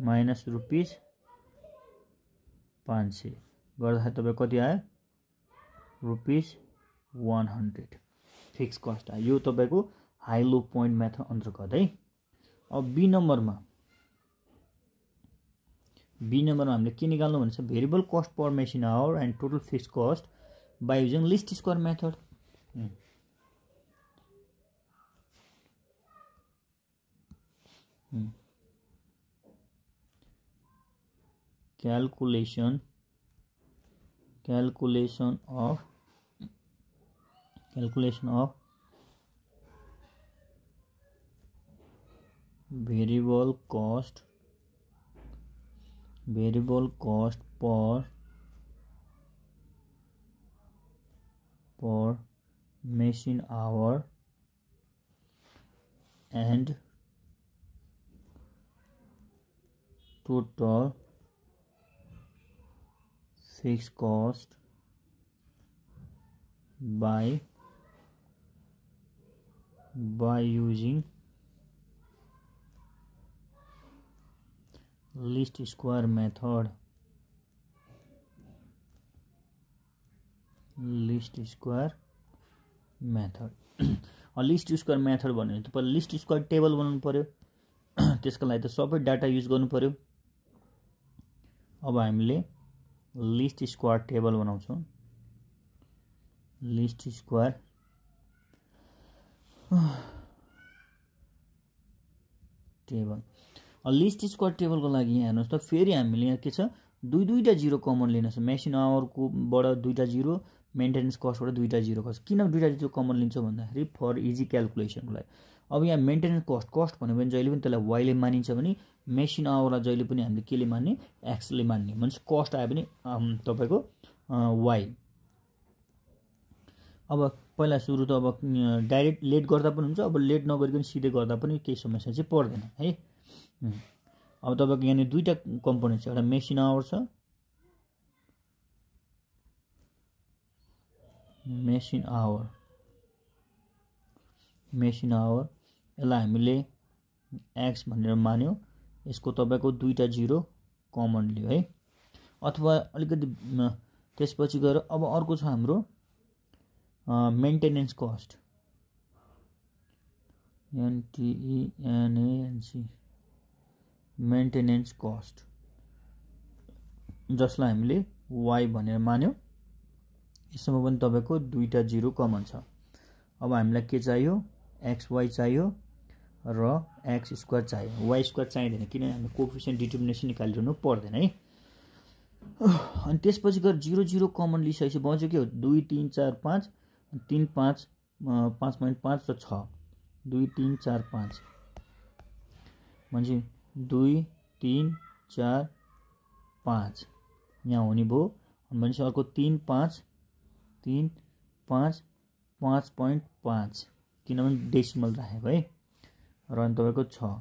माइनस रुपिस 500 गर्दाखेरि तपाईको कति आयो रुपिस 100 फिक्स कस्ट आयो। यो तपाईको हाई लो पोइन्ट मेथड अन्तर्गत है। अब बी नम्बरमा हामीले के निकाल्नु भनेछ variable cost per machine hour and total fix cost by using least square method. calculation of variable cost per machine hour and total fixed cost by using least square method. List square method भन्यो तपाईले लिस्ट स्क्वायर टेबल बनाउनु पर्यो। त्यसको लागि त सबै डाटा युज गर्नु पर्यो। अब हामीले लिस्ट स्क्वायर टेबल बनाउँछौं। लिस्ट स्क्वायर टेबलको लागि यहाँ हेर्नुस् त फेरि हामीले यहाँ के छ दुईटा जिरो कमन लिन छ। मेसिन आवर को बाट दुईटा जिरो मेन्टेनेन्स कस्ट बाट दुईटा जिरो कस्ट। किन दुईटा जिरो कमन लिन्छ भन्दाखेरि फर इजी क्याल्कुलेसनको लागि। अब यहाँ मेन्टेनेन्स कस्ट भन्यो भने जहिले पनि त्यसलाई y ले मानिन्छ भने मेसिन आवरलाई जहिले पनि हामीले के ले मान्ने x ले मान्ने। भन्छ कस्ट आयो भने तपाईको y। अब पहिला सुरु त अब डाइरेक्ट लेट गर्दा पनि हुन्छ। अब लेट नगरिकन सिधै गर्दा पनि केही समस्या चाहिँ पर्दैन है। अब तपाईको यहाँ दुईटा कम्पोनेन्ट छ। एउटा मेसिन आवर छ मेसिन आवर मेसिन आवर यसलाई हामीले x भनेर मान्यो यसको तपाईको दुईटा जिरो कमन लियो है अथवा अलिकति त्यसपछि गएर अब अर्को छ हाम्रो maintenance cost NTENANC maintenance cost जसलाई हामीले y भनेर मान्यो यसमा पनि तपाईको दुईटा जिरो कमन छ अब हामीलाई के चाहियो xy चाहियो र x स्क्वायर चाहियो y स्क्वायर चाहिदैन किनभने हामीले कोएफिसिएन्ट डिटर्मिनेसन निकालिरहनु पर्दैन है अनि त्यसपछि गएर 0 0 कमन लिइसकेपछि बच्यो के हो 2 3 4 5 3 5 5.5 र 6 2 3 4 5 म्हणजे 2 3 4 5 यहाँ हुने भयो भनेपछि अर्को 3 5 3 5 5.5 किनभने डेसिमल राखेको है र अनि तपाईको 6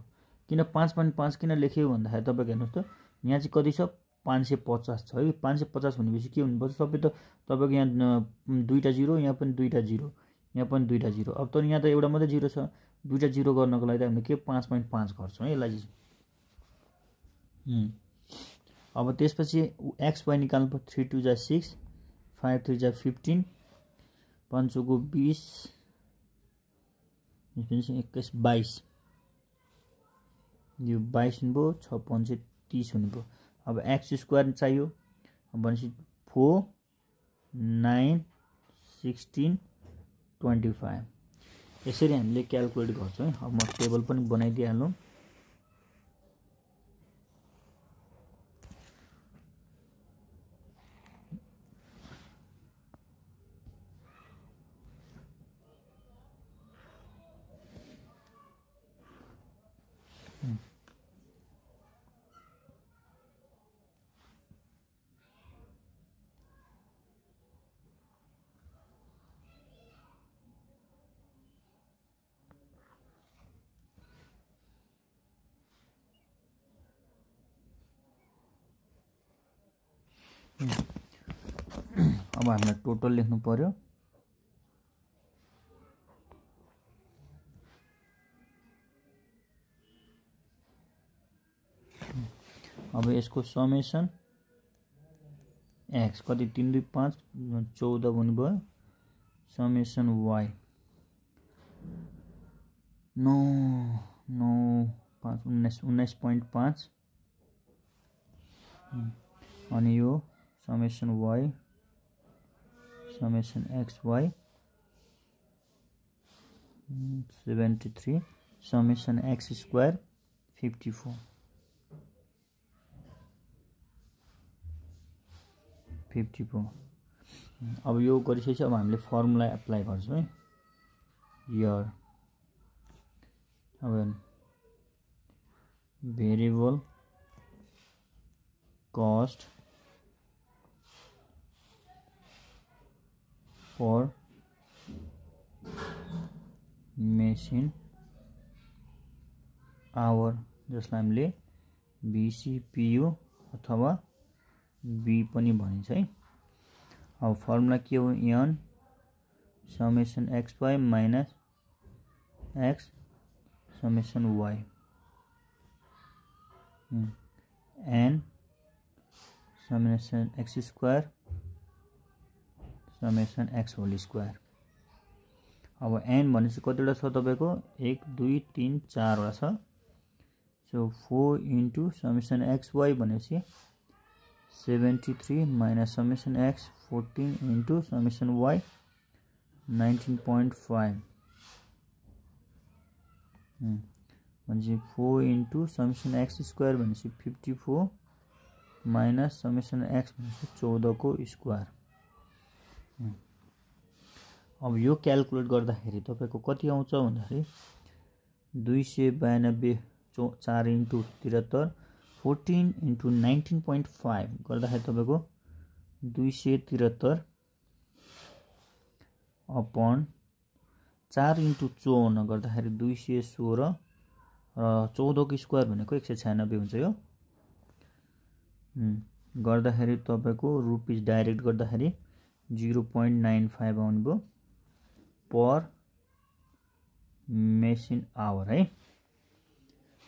किन 5.5 किन लेख्यो भन्दाखेरि तपाईको हेर्नुस् त यहाँ चाहिँ कति छ 550 छ है 550 भनेपछि के हुनुपर्छ सबै त तपाईको यहाँ दुईटा जिरो यहाँ पनि दुईटा जिरो यहाँ पनि दुईटा जिरो अब त यहाँ त एउटा मात्रै जिरो छ दुईटा जिरो गर्नको लागि त हामीले के 5.5 गर्छौं है यसलाई अब त्यसपछि xy निकाल्नु पर्छ 3 2 जा 6 5 3 जा 15 5 को 20 21 22 यो 22 हुने भयो 6 5 30 हुने भयो अब x स्क्वायर चाहियो भनेपछि 4 9 16 25 यसरी हामीले क्याल्कुलेट गर्छौं है अब म टेबल पनि बनाइदिइहाल्नु अब हामीलाई टोटल लेख्नु पर्यो अब यसको समेसन x कति 3 2 5 14 भन्नु भयो समेसन y 9 5 19.5 अनि यो summation y summation xy 73 summation x square 54 अब यो गरिसकेपछि अब हामीले फर्मुला एप्लाई गर्छौं है हियर अब variable cost for machine hour जसलाई हामीले BCPU अथवा B पनि भनिन्छ है अब फर्मुला के हो n summation xy minus x summation y n summation x square summation x whole square अब n भनेपछि कतिवटा छ तपाईको 1 2 3 4 वटा छ सो 4 इन्टु समेसन xy भनेपछि 73 minus summation x 14 into summation y 19.5 भनेपछि 4 इन्टु समेसन x स्क्वायर भनेपछि 54 माइनस समेसन x भनेपछि 14 को स्क्वायर अब यो क्याल्कुलेट गर्दाखेरि तपाईको कति आउँछ भन्दाखेरि 292 4 इन्टु 73 14 इन्टु 19.5 गर्दाखेरि तपाईको 273 अपॉन 4 इन्टु 54 गर्दाखेरि 216 र 14 को स्क्वायर भनेको 196 हुन्छ यो गर्दाखेरि तपाईको रुपीस डाइरेक्ट गर्दाखेरि 0.95 आउने भयो पर मेसिन आवर है।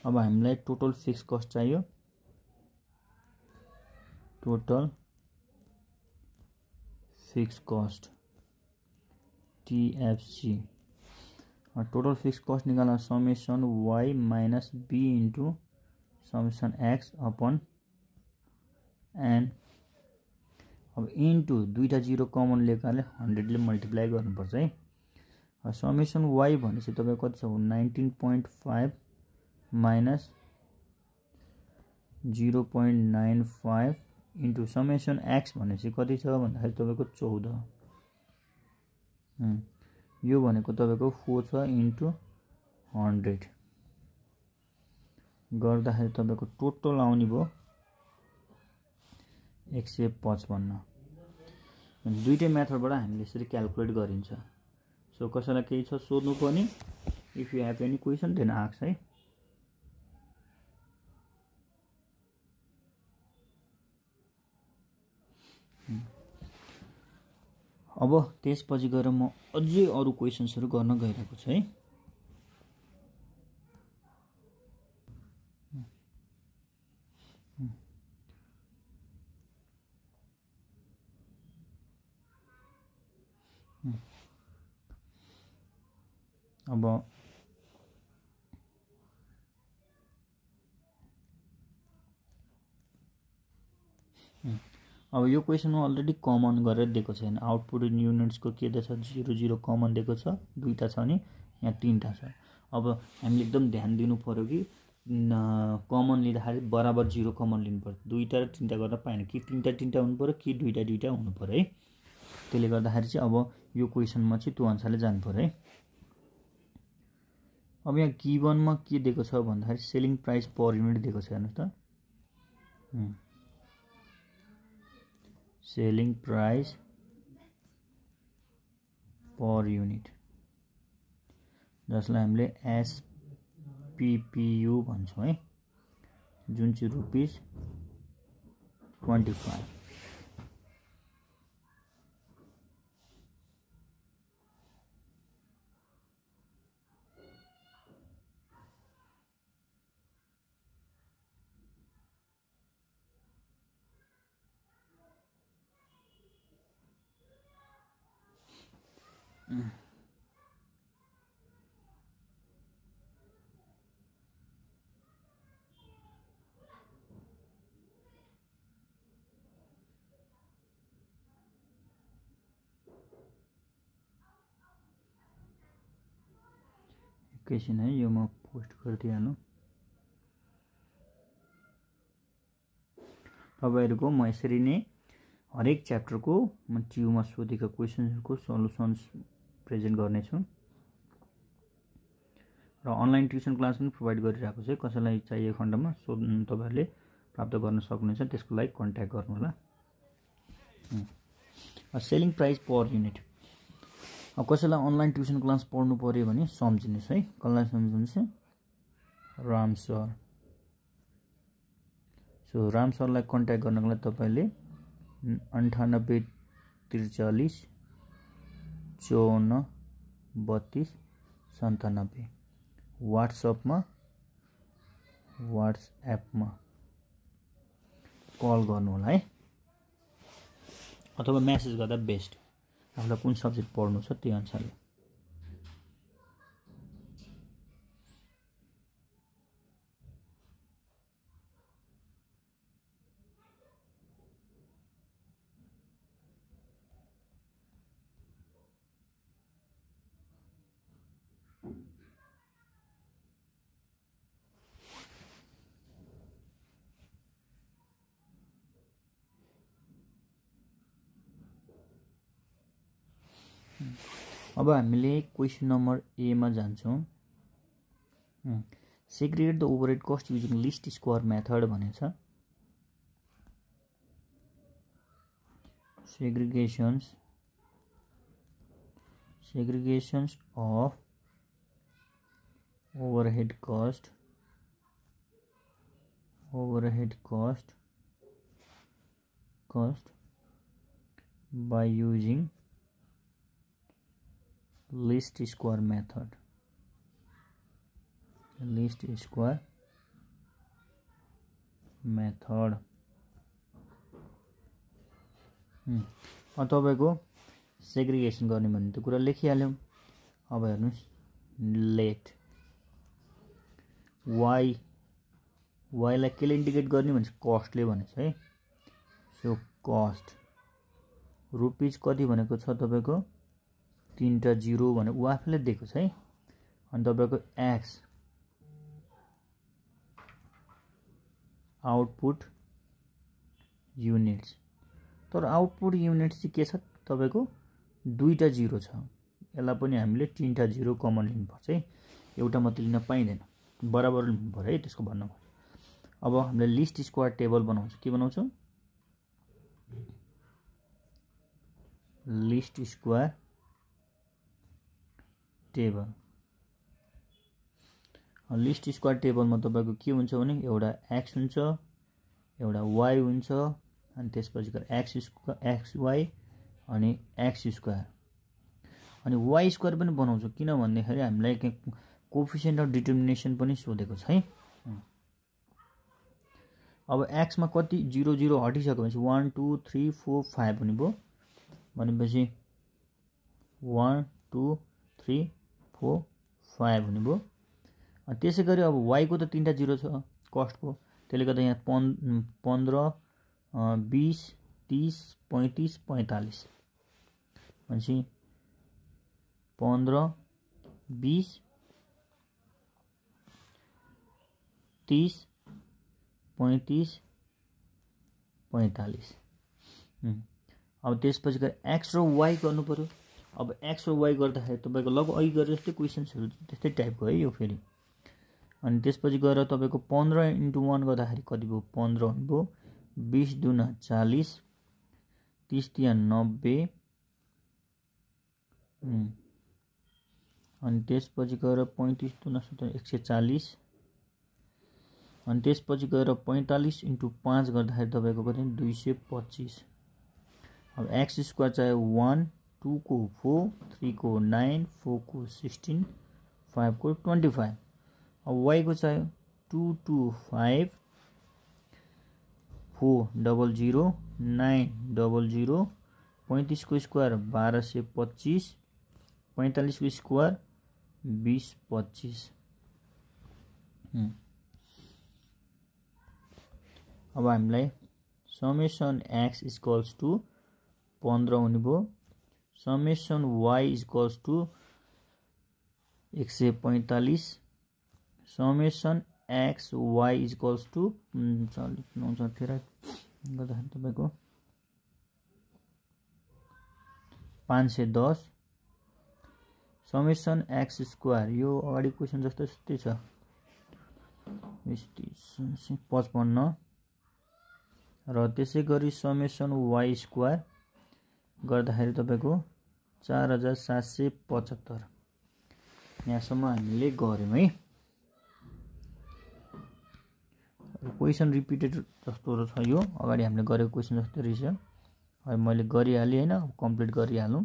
अब हामीलाई टोटल फिक्स कस्ट चाहियो, total fix cost TFC। Total fix cost निकाल्न summation y minus b into summation x upon n। अब इन्टु दुईटा जिरो कमन लिएकाले 100 ले मल्टिप्लाई गर्नुपर्छ है। समेसन y भनेपछि तपाईको कति छ 19.5 माइनस 0.95 इन्टु समेसन x भनेपछि कति छ भन्दाखेरि तपाईको 14। यो भनेको तपाईको 4 छ इन्टु 100 गर्दाखेरि तपाईको टोटल आउने भयो 155। दुईटै मेथडबाट हामीले यसरी क्याल्कुलेट गरिन्छ। सो कसैलाई केही छ सोध्नु पर्ने? If you have any question then ask है। अब त्यसपछि गएर म अझै अरु क्वेसन्सहरु गर्न गइरहेको छु है। अब यो क्वेसनमा अलरेडी कमन गरेर दिएको छैन। आउटपुट इन युनिट्स को के छ 0 0 कमन दिएको छ, दुईटा छ नि यहाँ तीनटा छ। अब हामीले एकदम ध्यान दिनु पर्यो कि कमन लिँदाखेरि बराबर 0 कमन लिनु पर्छ। दुईटा र तीनटा गर्न पाएन कि तीनटा हुनु पर्यो कि दुईटा हुनु पर्यो है। त्यसले गर्दाखेरि चाहिँ अब यो क्वेसनमा चाहिँ त्यो अनुसारले जानु पर्यो है। अब यहाँ गिभनमा के दिएको छ भन्दाखेरि सेलिङ प्राइस पर युनिट दिएको छ हेर्नुस् त। सेलिङ प्राइस पर युनिट जसलाई हामीले SPPU भन्छौं है, जुन चाहिँ रुपीस 25। एकैछिन है, यो म पोस्ट गरिदिहाल्नु। तपाईहरुको म यसरी नै हरेक च्याप्टरको म ट्युमा सोधेका क्वेसनहरुको सल्युसन्स प्रेजेन्ट गर्ने छु र अनलाइन ट्युसन क्लास पनि प्रोवाइड गरिरहेको छु। कसैलाई चाहिएको खण्डमा तपाईहरुले प्राप्त गर्न सक्नुहुन्छ, त्यसको लागि कन्ट्याक्ट गर्नु होला। Selling price per unit. अब कसैलाई अनलाइन ट्युसन क्लास पढ्नु पर्यो भने सम्झिनुस् है। कसलाई सम्झिनुहुन्छ? राम सर। सो राम सरलाई कन्ट्याक्ट गर्नको लागि तपाईले 98 43 54 32 97 व्हाट्सएपमा कल गर्नु होला है, अथवा मेसेज गर्दा बेस्ट। आफूलाई कुन सब्जेक्ट पढ्नु छ त्यो अनुसारले। अब हामीले क्वेशन नम्बर ए मा जान्छौं। Segregate the overhead cost using least square method भनेछ। segregations of overhead cost by using least square method। List square method. तपाईँको सेग्रिगेसन गर्ने भन्ने त कुरा लेखिहाल्यौँ। अब हेर्नुहोस् लेट वाईलाई केले इन्डिकेट गर्ने भन्छ कस्टले भनेछ है। सो कस्ट रुपिज कति भनेको छ तपाईँको 3टा 0 भने ऊ आफैले दिएको छ है। अनि तपाईँको एक्स आउटपुट युनिट्स, तर आउटपुट युनिट्स चाहिँ के छ तपाईँको 2टा 0 छ। यसलाई पनि हामीले 3टा 0 कमन लिनुपर्छ है, एउटा मात्रै लिन पाइँदैन, बराबर लिनु पर्यो है त्यसको भन्नु। अब हामीले लिस्ट स्क्वायर टेबल बनाउँछ, के बनाउँछौँ list square table. List square टेबलमा तपाईँको के हुन्छ भने एउटा एक्स हुन्छ, एउटा वाई हुन्छ, अनि त्यसपछि एक्स वाई अनि एक्स स्क्वायर अनि वाई स्क्वायर पनि बनाउँछौँ। किन भन्दाखेरि हामीलाई कोफिसिएन्ट अफ डिटर्मिनेसन पनि सोधेको छ है। अब एक्समा कति 0 0 हटिसकेपछि 1 2 3 4 5 हुने भयो भनेपछि 1 2 3 4 5 हुने भयो। त्यसै गरी अब वाईको त 3टा 0 छ कस्टको, त्यसले गर्दा यहाँ 15 20 30 35 45 भनेपछि 15 20 30 35 45। अब त्यसपछि गएर एक्स र वाई गर्नु पर्यो। अब एक्स र वाई गर्दाखेरि तपाईँको लगभग अघि गरे जस्तै क्वेसन्सहरू त्यस्तै टाइपको है यो फेरि। अनि त्यसपछि गएर तपाईँको 15 × 1 गर्दाखेरि कति भयो 15 हुनुभयो, 20 दुना 40, 30 तिया 90, अनि त्यसपछि गएर 35 दुना 140, अनि त्यसपछि गएर 45 × 5 गर्दाखेरि तपाईँको कति 225। अब एक्स स्क्वायर चाहियो 1, 2 को 4, 3 को 9, 4 को 16, 5 को 25। अब वाई को चाहियो 2 2 5 4 0 0 9 0 0, 35 को स्क्वायर 1225, 45 को स्क्वायर 20 25। अब हामीलाई समेसन एक्स इक्वल्स टू 15 हुने भयो, summation Y equals to 145, summation X Y equals to 49 गर्दाखेरि तपाईँको 510, समेसन एक्स स्क्वायर यो अगाडि क्वेसन जस्तै छ 55 र त्यसै गरी समेसन वाई स्क्वायर गर्दाखेरि तपाईँको 4775। यहाँसम्म हामीले गऱ्यौँ है। क्वेसन रिपिटेड जस्तो छ यो, अगाडि हामीले गरेको क्वेसन जस्तै रहेछ। अब मैले गरिहालेँ होइन, कम्प्लिट गरिहालौँ।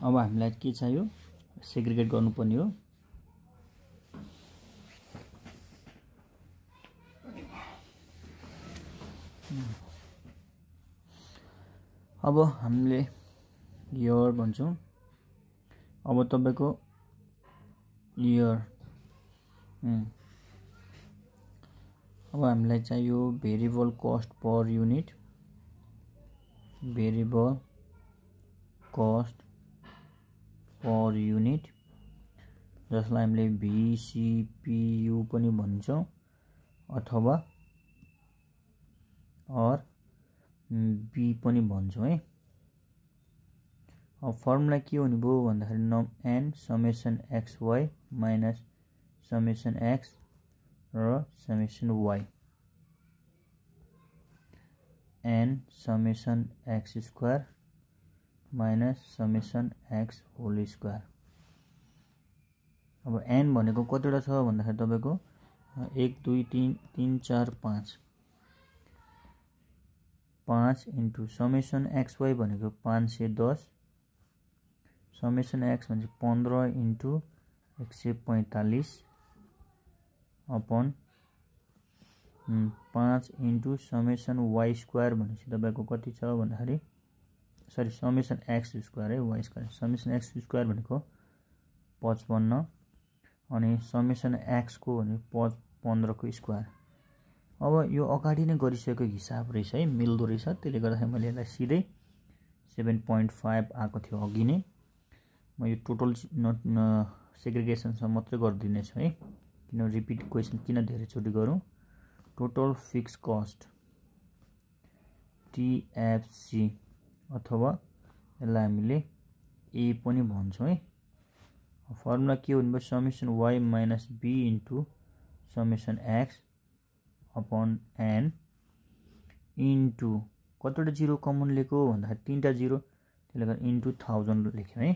अब हामीलाई के चाहियो सेग्रिगेट गर्नुपर्ने हो अब हामीले year भन्छौं अब तपाईको year अब हामीलाई चाहियो variable cost per unit variable cost per unit जसलाई हामीले VCPU पनि भन्छौं अथवा बी पनि भन्छौं है अब फर्मुला के हुने भयो भन्दाखेरि नम n summation xy minus summation x र summation y n summation x square minus summation x whole square अब n भनेको कतिवटा छ भन्दाखेरि तपाईको 1 2 3 3 4 5 5 इन्टु समेसन xy भनेको 510 समेसन x भनेको 15 into 145 upon 5 into summation y square भनेपछि तपाईको कति छ भन्दाखेरि सरी समेसन x स्क्वायर है y square summation x square भनेको 55 अनि समेसन x को भनेको 15 को स्क्वायर अब यो अगाडि नै गरिसकेको हिसाब रहेछ है मिल्दो रहेछ त्यसले गर्दा मैले यसलाई सिधै 7.5 आको थियो अघि नै म यो टोटल सेग्रिगेसन सम मात्रै गर्दिने छु है किन रिपिट क्वेशन किन धेरै चोटी गरौँ टोटल फिक्स कस्ट TFC अथवा यसलाई हामीले A पनि भन्छौं है फर्मुला के हुने भयो summation y minus b into summation x upon n into कतिवटा जिरो कमन लिएको भन्दाखेरि तीनटा जिरो त्यसले गर्दा इन्टु 1000 लेख्यौ है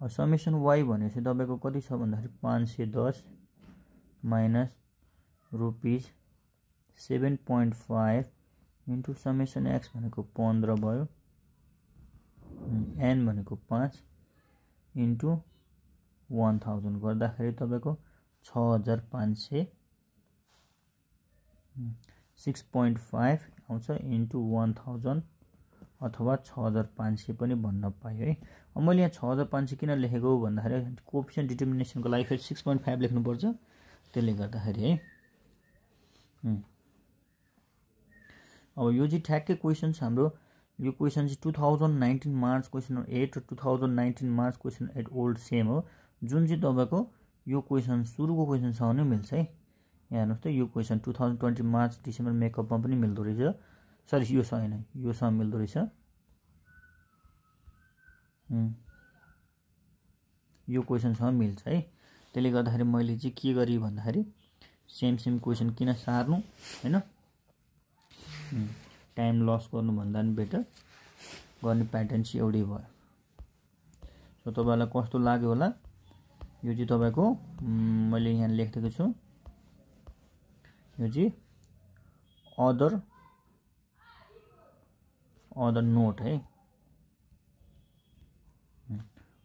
अब समेसन y भनेपछि तपाईको कति छ भन्दाखेरि 510 minus rupees 7.5 into summation x भनेको 15 भयो n भनेको 5 इन्टु 1000 गर्दाखेरि तपाईको 6500 6.5 आउँछ इन्टु 1000 अथवा 6500 पनि भन्न पाइयो है अब मैले यहाँ 6500 किन लेखेको भन्दाखेरि कोएफिसिएन्ट डिटर्मिनेसनको लागि फेरि 6.5 लेख्नु पर्छ त्यसले गर्दाखेरि है अब यो चाहिँ ठ्याक्कै क्वेशन छ हाम्रो यो क्वेशन चाहिँ 2019 मार्च क्वेशन 8 र 2019 मार्च क्वेशन 8 ओल्ड सेम हो जुन चाहिँ तपाईको यो क्वेशन सुरुको क्वेशन छ भने मिल्छ है यहाँ हेर्नुस् त यो क्वेशन 2020 मार्च डिसेम्बर मेकअपमा पनि मिल्दो रहेछ सरी यो छैन यो सँग मिल्दो रहेछ यो क्वेशन सँग मिल्छ है त्यसले गर्दाखेरि मैले चाहिँ के गरि भन्दाखेरि सेम क्वेशन किन सार्नु हैन टाइम लस गर्नु भन्दा नि बेटर गर्ने प्याटर्न चाहिँ एउटै भयो सो तपाईलाई कस्तो लाग्यो होला यो चाहिँ तपाईको मैले यहाँ लेखेको छु यो चाहिँ अदर नोट है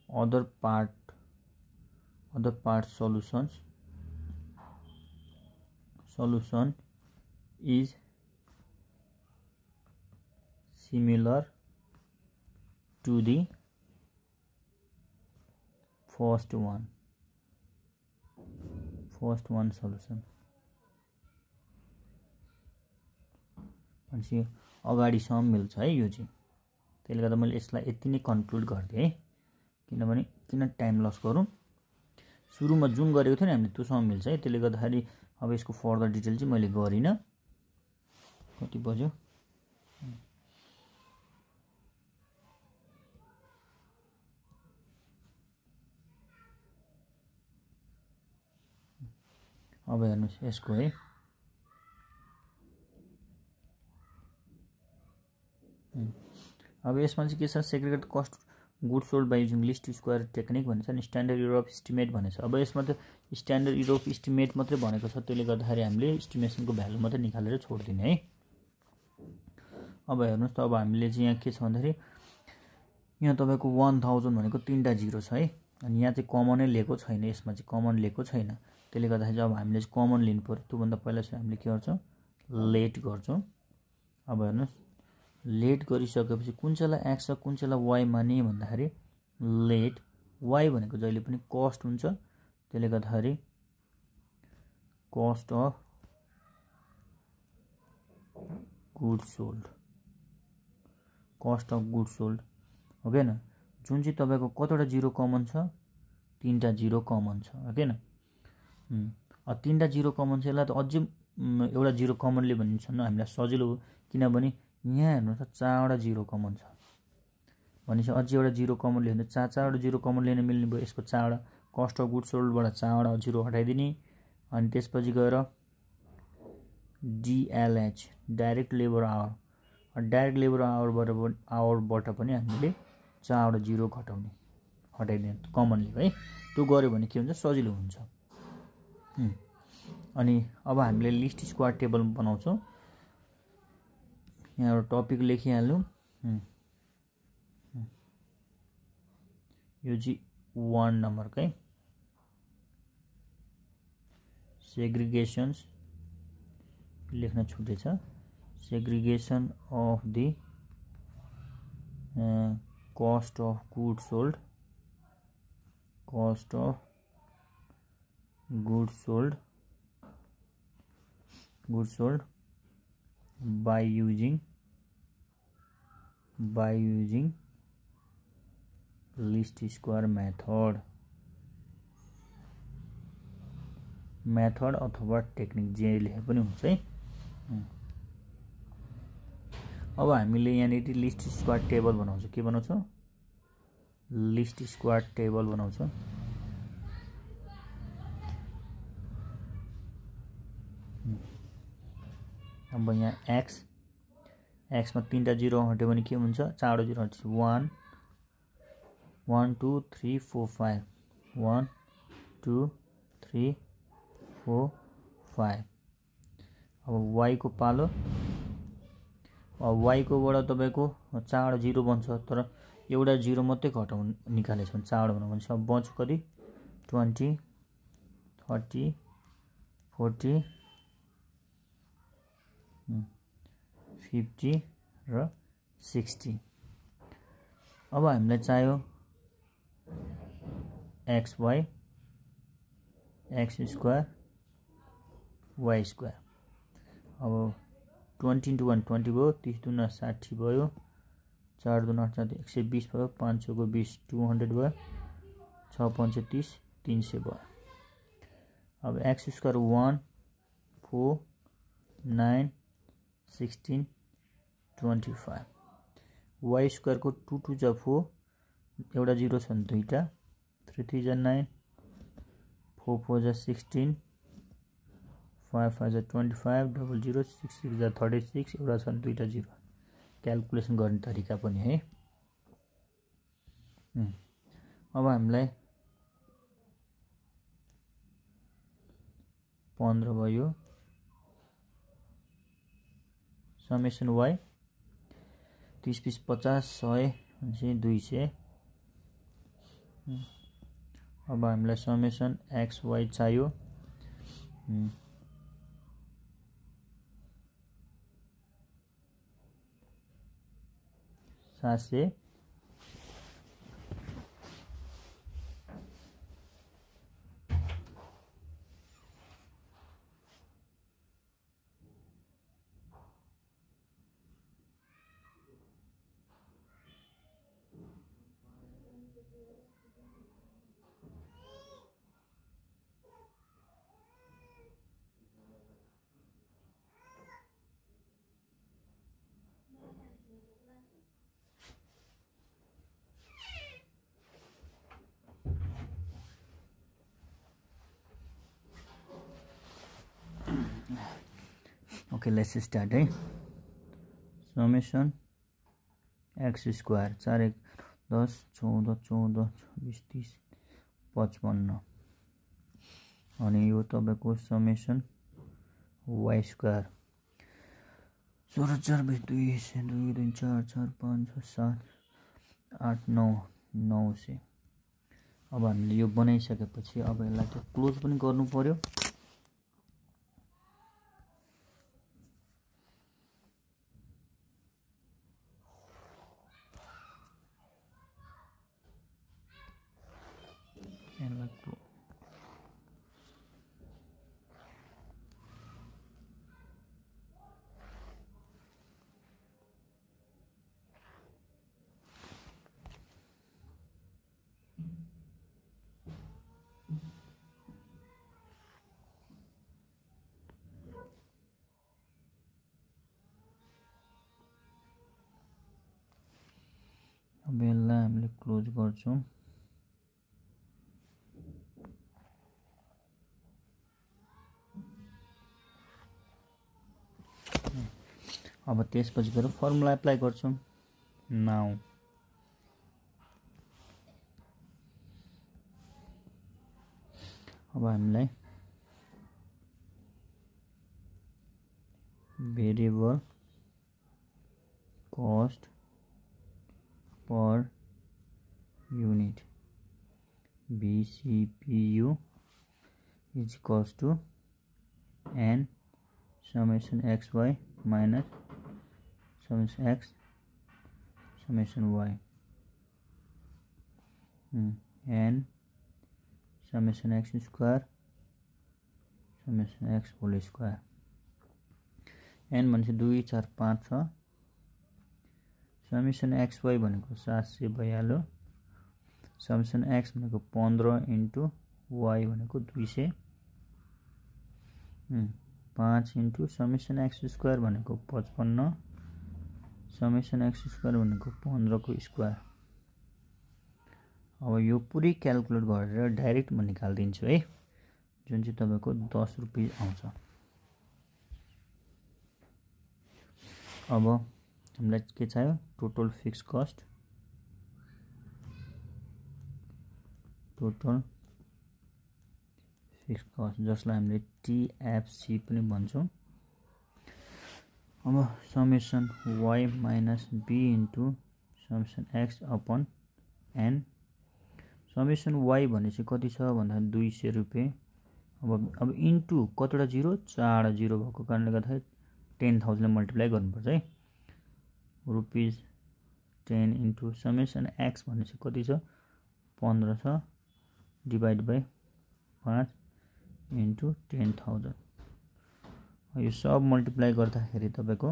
other part solution is similar to the first one solution अनि अगाडि सम मिल्छ है यो चाहिँ त्यसले गर्दा मैले यसलाई यति नै कन्क्लुड गर्दै है किनभने किन टाइम लस गरौँ सुरुमा जुन गरेको थियो नि हामीले त्यो सम मिल्छ है त्यसले गर्दाखेरि अब यसको फर्दर डिटेल चाहिँ मैले गरिन कति बज्यो अब हेर्नुस् यसको है अब यसमा चाहिँ के छ segregate cost goods sold by using least square technique भन्छ नि स्ट्यान्डर्ड एरर अफ एस्टिमेट भनेछ अब यसमा त स्ट्यान्डर्ड एरर अफ एस्टिमेट मात्रै भनेको छ त्यसले गर्दाखेरि हामीले एस्टिमेसनको भ्यालु मात्रै निकालेर छोड्दिने है अब हेर्नुस् त अब हामीले चाहिँ यहाँ के छ भन्दाखेरि यहाँ तपाईको 1000 भनेको तीनटा जिरो छ है अनि यहाँ चाहिँ कमनै लिएको छैन यसमा चाहिँ कमन लिएको छैन त्यसले गर्दाखेरि अब हामीले चाहिँ कमन लिनु पर्यो त्यो भन्दा पहिला चाहिँ हामीले के गर्छौं लेट गर्छौं अब हेर्नुस् लेट गरिसकेपछि कुन चाहिँलाई x र कुन चाहिँलाई y माने भन्दाखेरि लेट y भनेको जहिले पनि कस्ट हुन्छ त्यसले गर्दाखेरि cost of goods sold cost of goods sold हो के न जुन चाहिँ तपाईको कतिवटा जिरो कमन छ तीनटा जिरो कमन छ हो के न तीनटा जिरो कमन छ यसलाई त अझै एउटा जिरो कमनले भनिन्छ न हामीलाई सजिलो हो किनभने यहाँ हेर्नु त चारवटा जिरो कमन छ भनेपछि अझै एउटा जिरो कमन लियो भने चारवटा जिरो कमन लिन मिल्ने भयो यसको चारवटा कस्ट अफ गुड्स सोल्डबाट चारवटा जिरो हटाइदिने अनि त्यसपछि गएर DLH direct labour hour direct labour आवरबाट पनि हामीले चारवटा जिरो हटाइदिने कमनली है त्यो गर्यो भने के हुन्छ सजिलो हुन्छ अनि अब हामीले लिस्ट स्क्वायर टेबल बनाउँछौं यहाँ एउटा टपिक लेखिहाल्नु यो चाहिँ 1 नम्बर है सेग्रिगेशन्स लेख्न छुटेछ segregation of the cost of goods sold by using least square method अथवा टेक्निक जे लेखे पनि हुन्छ है अब हामीले यहाँनिर लिस्ट स्क्वायर टेबल बनाउँछौं के बनाउँछौं लिस्ट स्क्वायर टेबल बनाउँछौं अब यहाँ x मा तीनटा जिरो हट्यो भने के हुन्छ चारवटा जिरो हट्छ 1 1 2 3 4 5 1 2 3 4 5 अब y को पालो y को बाट तपाईको चारवटा जिरो बन्छ तर एउटा जिरो मात्रै घटाउन निकालेछ भने चारवटा भन्नु भने अब बन्छ कति 20 30 40 50 र 60 अब हामीलाई चाहियो xy x square y square अब 20 into 1 20 भयो 30 दुना 60 भयो 4 दुना 8 120 भयो 500 को 20 200 भयो 6 5 30 300 भयो अब x स्क्वायर 1 4 9 16 25 y स्क्वायर को 2 2 जा 4 एउटा जिरो छ दुईटा 3 3 जा 9 4 4 जा 16 5 5 जा 25 डबल 0 6 6 जा 36 एउटा छ दुईटा जिरो क्याल्कुलेसन गर्ने तरिका पनि है अब हामीलाई 15 भयो समेसन y 30 20 50 100 200 अब हामीलाई समेसन xy चाहियो 700 Okay, let's start. Summation x square 4 1 10 14 14 20 30 55 अनि यो तपाईको समेसन y स्क्वायर 16 4 2 2 4 4 5 6 7 8,9,900। अब हामीले यो बनाइसकेपछि अब यसलाई चाहिँ क्लोज पनि गर्नु पर्यो। अब यसलाई हामीले क्लोज गर्छौं। अब त्यसपछि गएर फर्मुला एप्लाई गर्छौं। नाउ अब हामीलाई variable cost per unit VCPU is equals to n summation xy minus summation x summation y n summation x square summation x whole square n भनेपछि 2 4 5 छ। समेसन xy भनेको 742, समेसन x भनेको 15 इन्टु y भनेको 200, 5 इन्टु समेसन x स्क्वायर भनेको 55, समेसन x स्क्वायर भनेको 15 को स्क्वायर। अब यो पुरै क्याल्कुलेट गरेर डाइरेक्ट म निकाल्दिन्छु है, जुन चाहिँ तपाईको 10 रुपैयाँ आउँछ। अब हामीलाई के चाहियो? Total fix cost, total fix cost जसलाई हामीले TFC पनि भन्छौं। अब summation y minus b into summation x upon n। Summation y भनेपछि कति छ भन्दा 200 रुपैयाँ। अब इन्टु कतिवटा जिरो? 4 जिरो भएको कारणले गर्दा 10,000 ले मल्टिप्लाई गर्नुपर्छ है। रुपीज 10 इन्टु समेसन x भनेपछि कति छ? 15 छ, डिभाइड बाइ 5 इन्टु 10,000। यो सब मल्टिप्लाई गर्दाखेरि तपाईको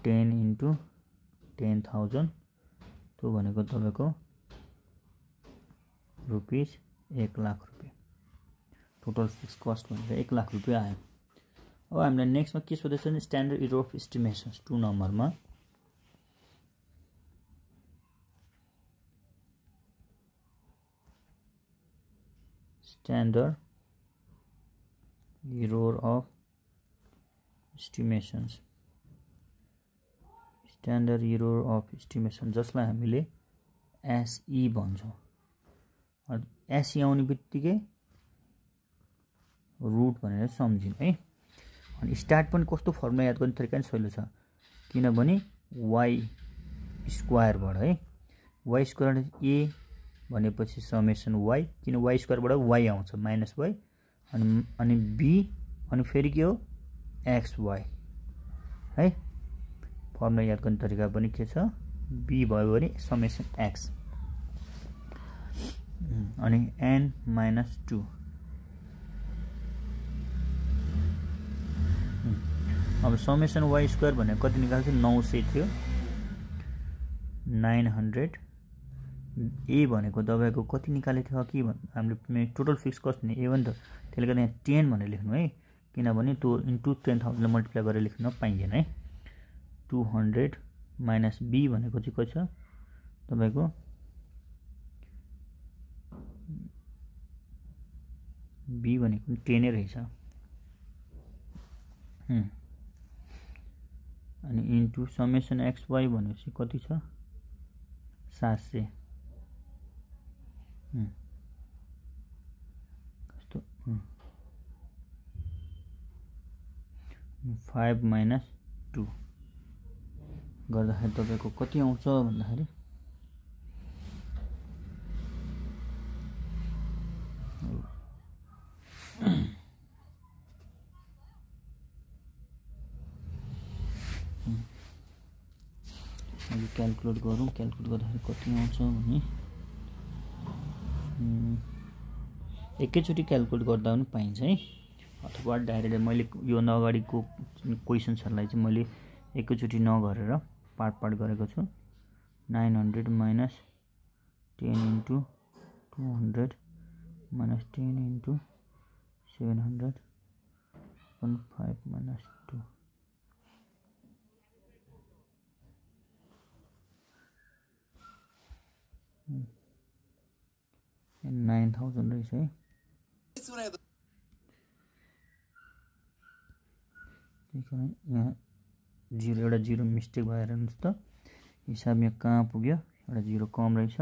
10 इन्टु 10,000 त्यो भनेको तपाईको रुपीज 1 लाख रुपैयाँ। टोटल फिक्स कस्ट भनेको 1 लाख रुपैयाँ आयो। अब हामीलाई नेक्स्टमा के सोधेछ भने स्ट्यान्डर्ड एरर अफ एस्टिमेशन्स 2 नम्बरमा। Standard error of estimations, standard error of estimation जसलाई हामीले SE भन्छौं। SE आउने बित्तिकै रुट भनेर सम्झिनु है। अनि स्टार्ट पनि कस्तो फर्मुला याद गर्ने तरिका नि सजिलो छ, किनभने y स्क्वायर बाट है। y स्क्वायर a भनेपछि समेसन y, किन y स्क्वायर बाट y आउँछ माइनस y, अनि b अनि फेरि के हो? xy है। फर्मुला याद गर्ने तरिका पनि के छ? b भयो भने समेसन x अनि n माइनस 2। अब समेसन y स्क्वायर भनेको कति निकाल्छ? 900 थियो, 900। a भनेको तपाईको कति निकालेको थियो कि हामीले टोटल फिक्स कस्ट नि a हो नि त, त्यसले गर्दा यहाँ 10 भनेर लेख्नु है, किनभने त्यो इन्टु 10,000 ले मल्टिप्लाई गरेर लेख्न पाइँदैन है। 200 माइनस b भनेको चाहिँ कति छ तपाईको? b भनेको 10 नै रहेछ। अनि इन्टु समेसन xy भनेपछि कति छ? 700। कस्तो 5 माइनस 2 गर्दाखेरि तपाईको कति आउँछ भन्दाखेरि क्याल्कुलेट गरौँ। क्याल्कुलेट गर्दाखेरि कति आउँछ भने एकैचोटि क्याल्कुलेट गर्दा पनि पाइन्छ है, अथवा डाइरेक्ट मैले योभन्दा अगाडिको क्वेसन्सहरूलाई चाहिँ मैले एकैचोटि नगरेर पार्ट पार्ट गरेको छु। 900 minus 10 into 200 minus 10 into 700 5 minus 2 9,000 रहेछ है। यहाँ जिरो एउटा जिरो मिस्टेक भएर हेर्नुहोस् त, हिसाब यहाँ कहाँ पुग्यो, एउटा जिरो कम रहेछ।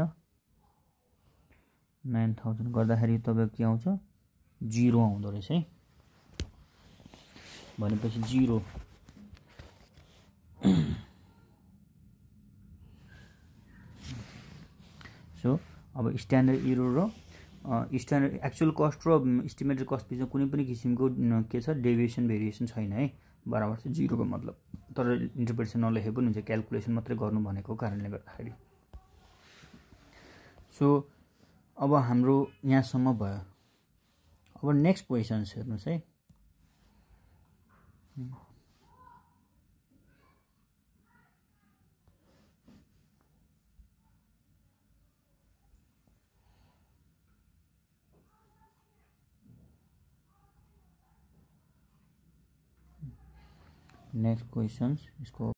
9,000 गर्दाखेरि तपाईको के आउँछ, 0 आउँदो रहेछ है। भनेपछि 0 सो अब स्ट्यान्डर्ड एरर र स्ट्यान्डर्ड एक्चुअल कस्ट र इस्टिमेटेड कस्ट बिचमा कुनै पनि किसिमको के छ, डेभिएसन भेरिएसन छैन है, बराबर चाहिँ 0 को मतलब। तर इन्टरप्रिटेसन नलेखे पनि हुन्छ, क्याल्कुलेसन मात्रै गर्नु भनेको कारणले गर्दाखेरि। सो अब हाम्रो यहाँसम्म भयो। अब नेक्स्ट क्वेसन्स हेर्नुहोस् है। नेक्स्ट क्वेसन्स, इसको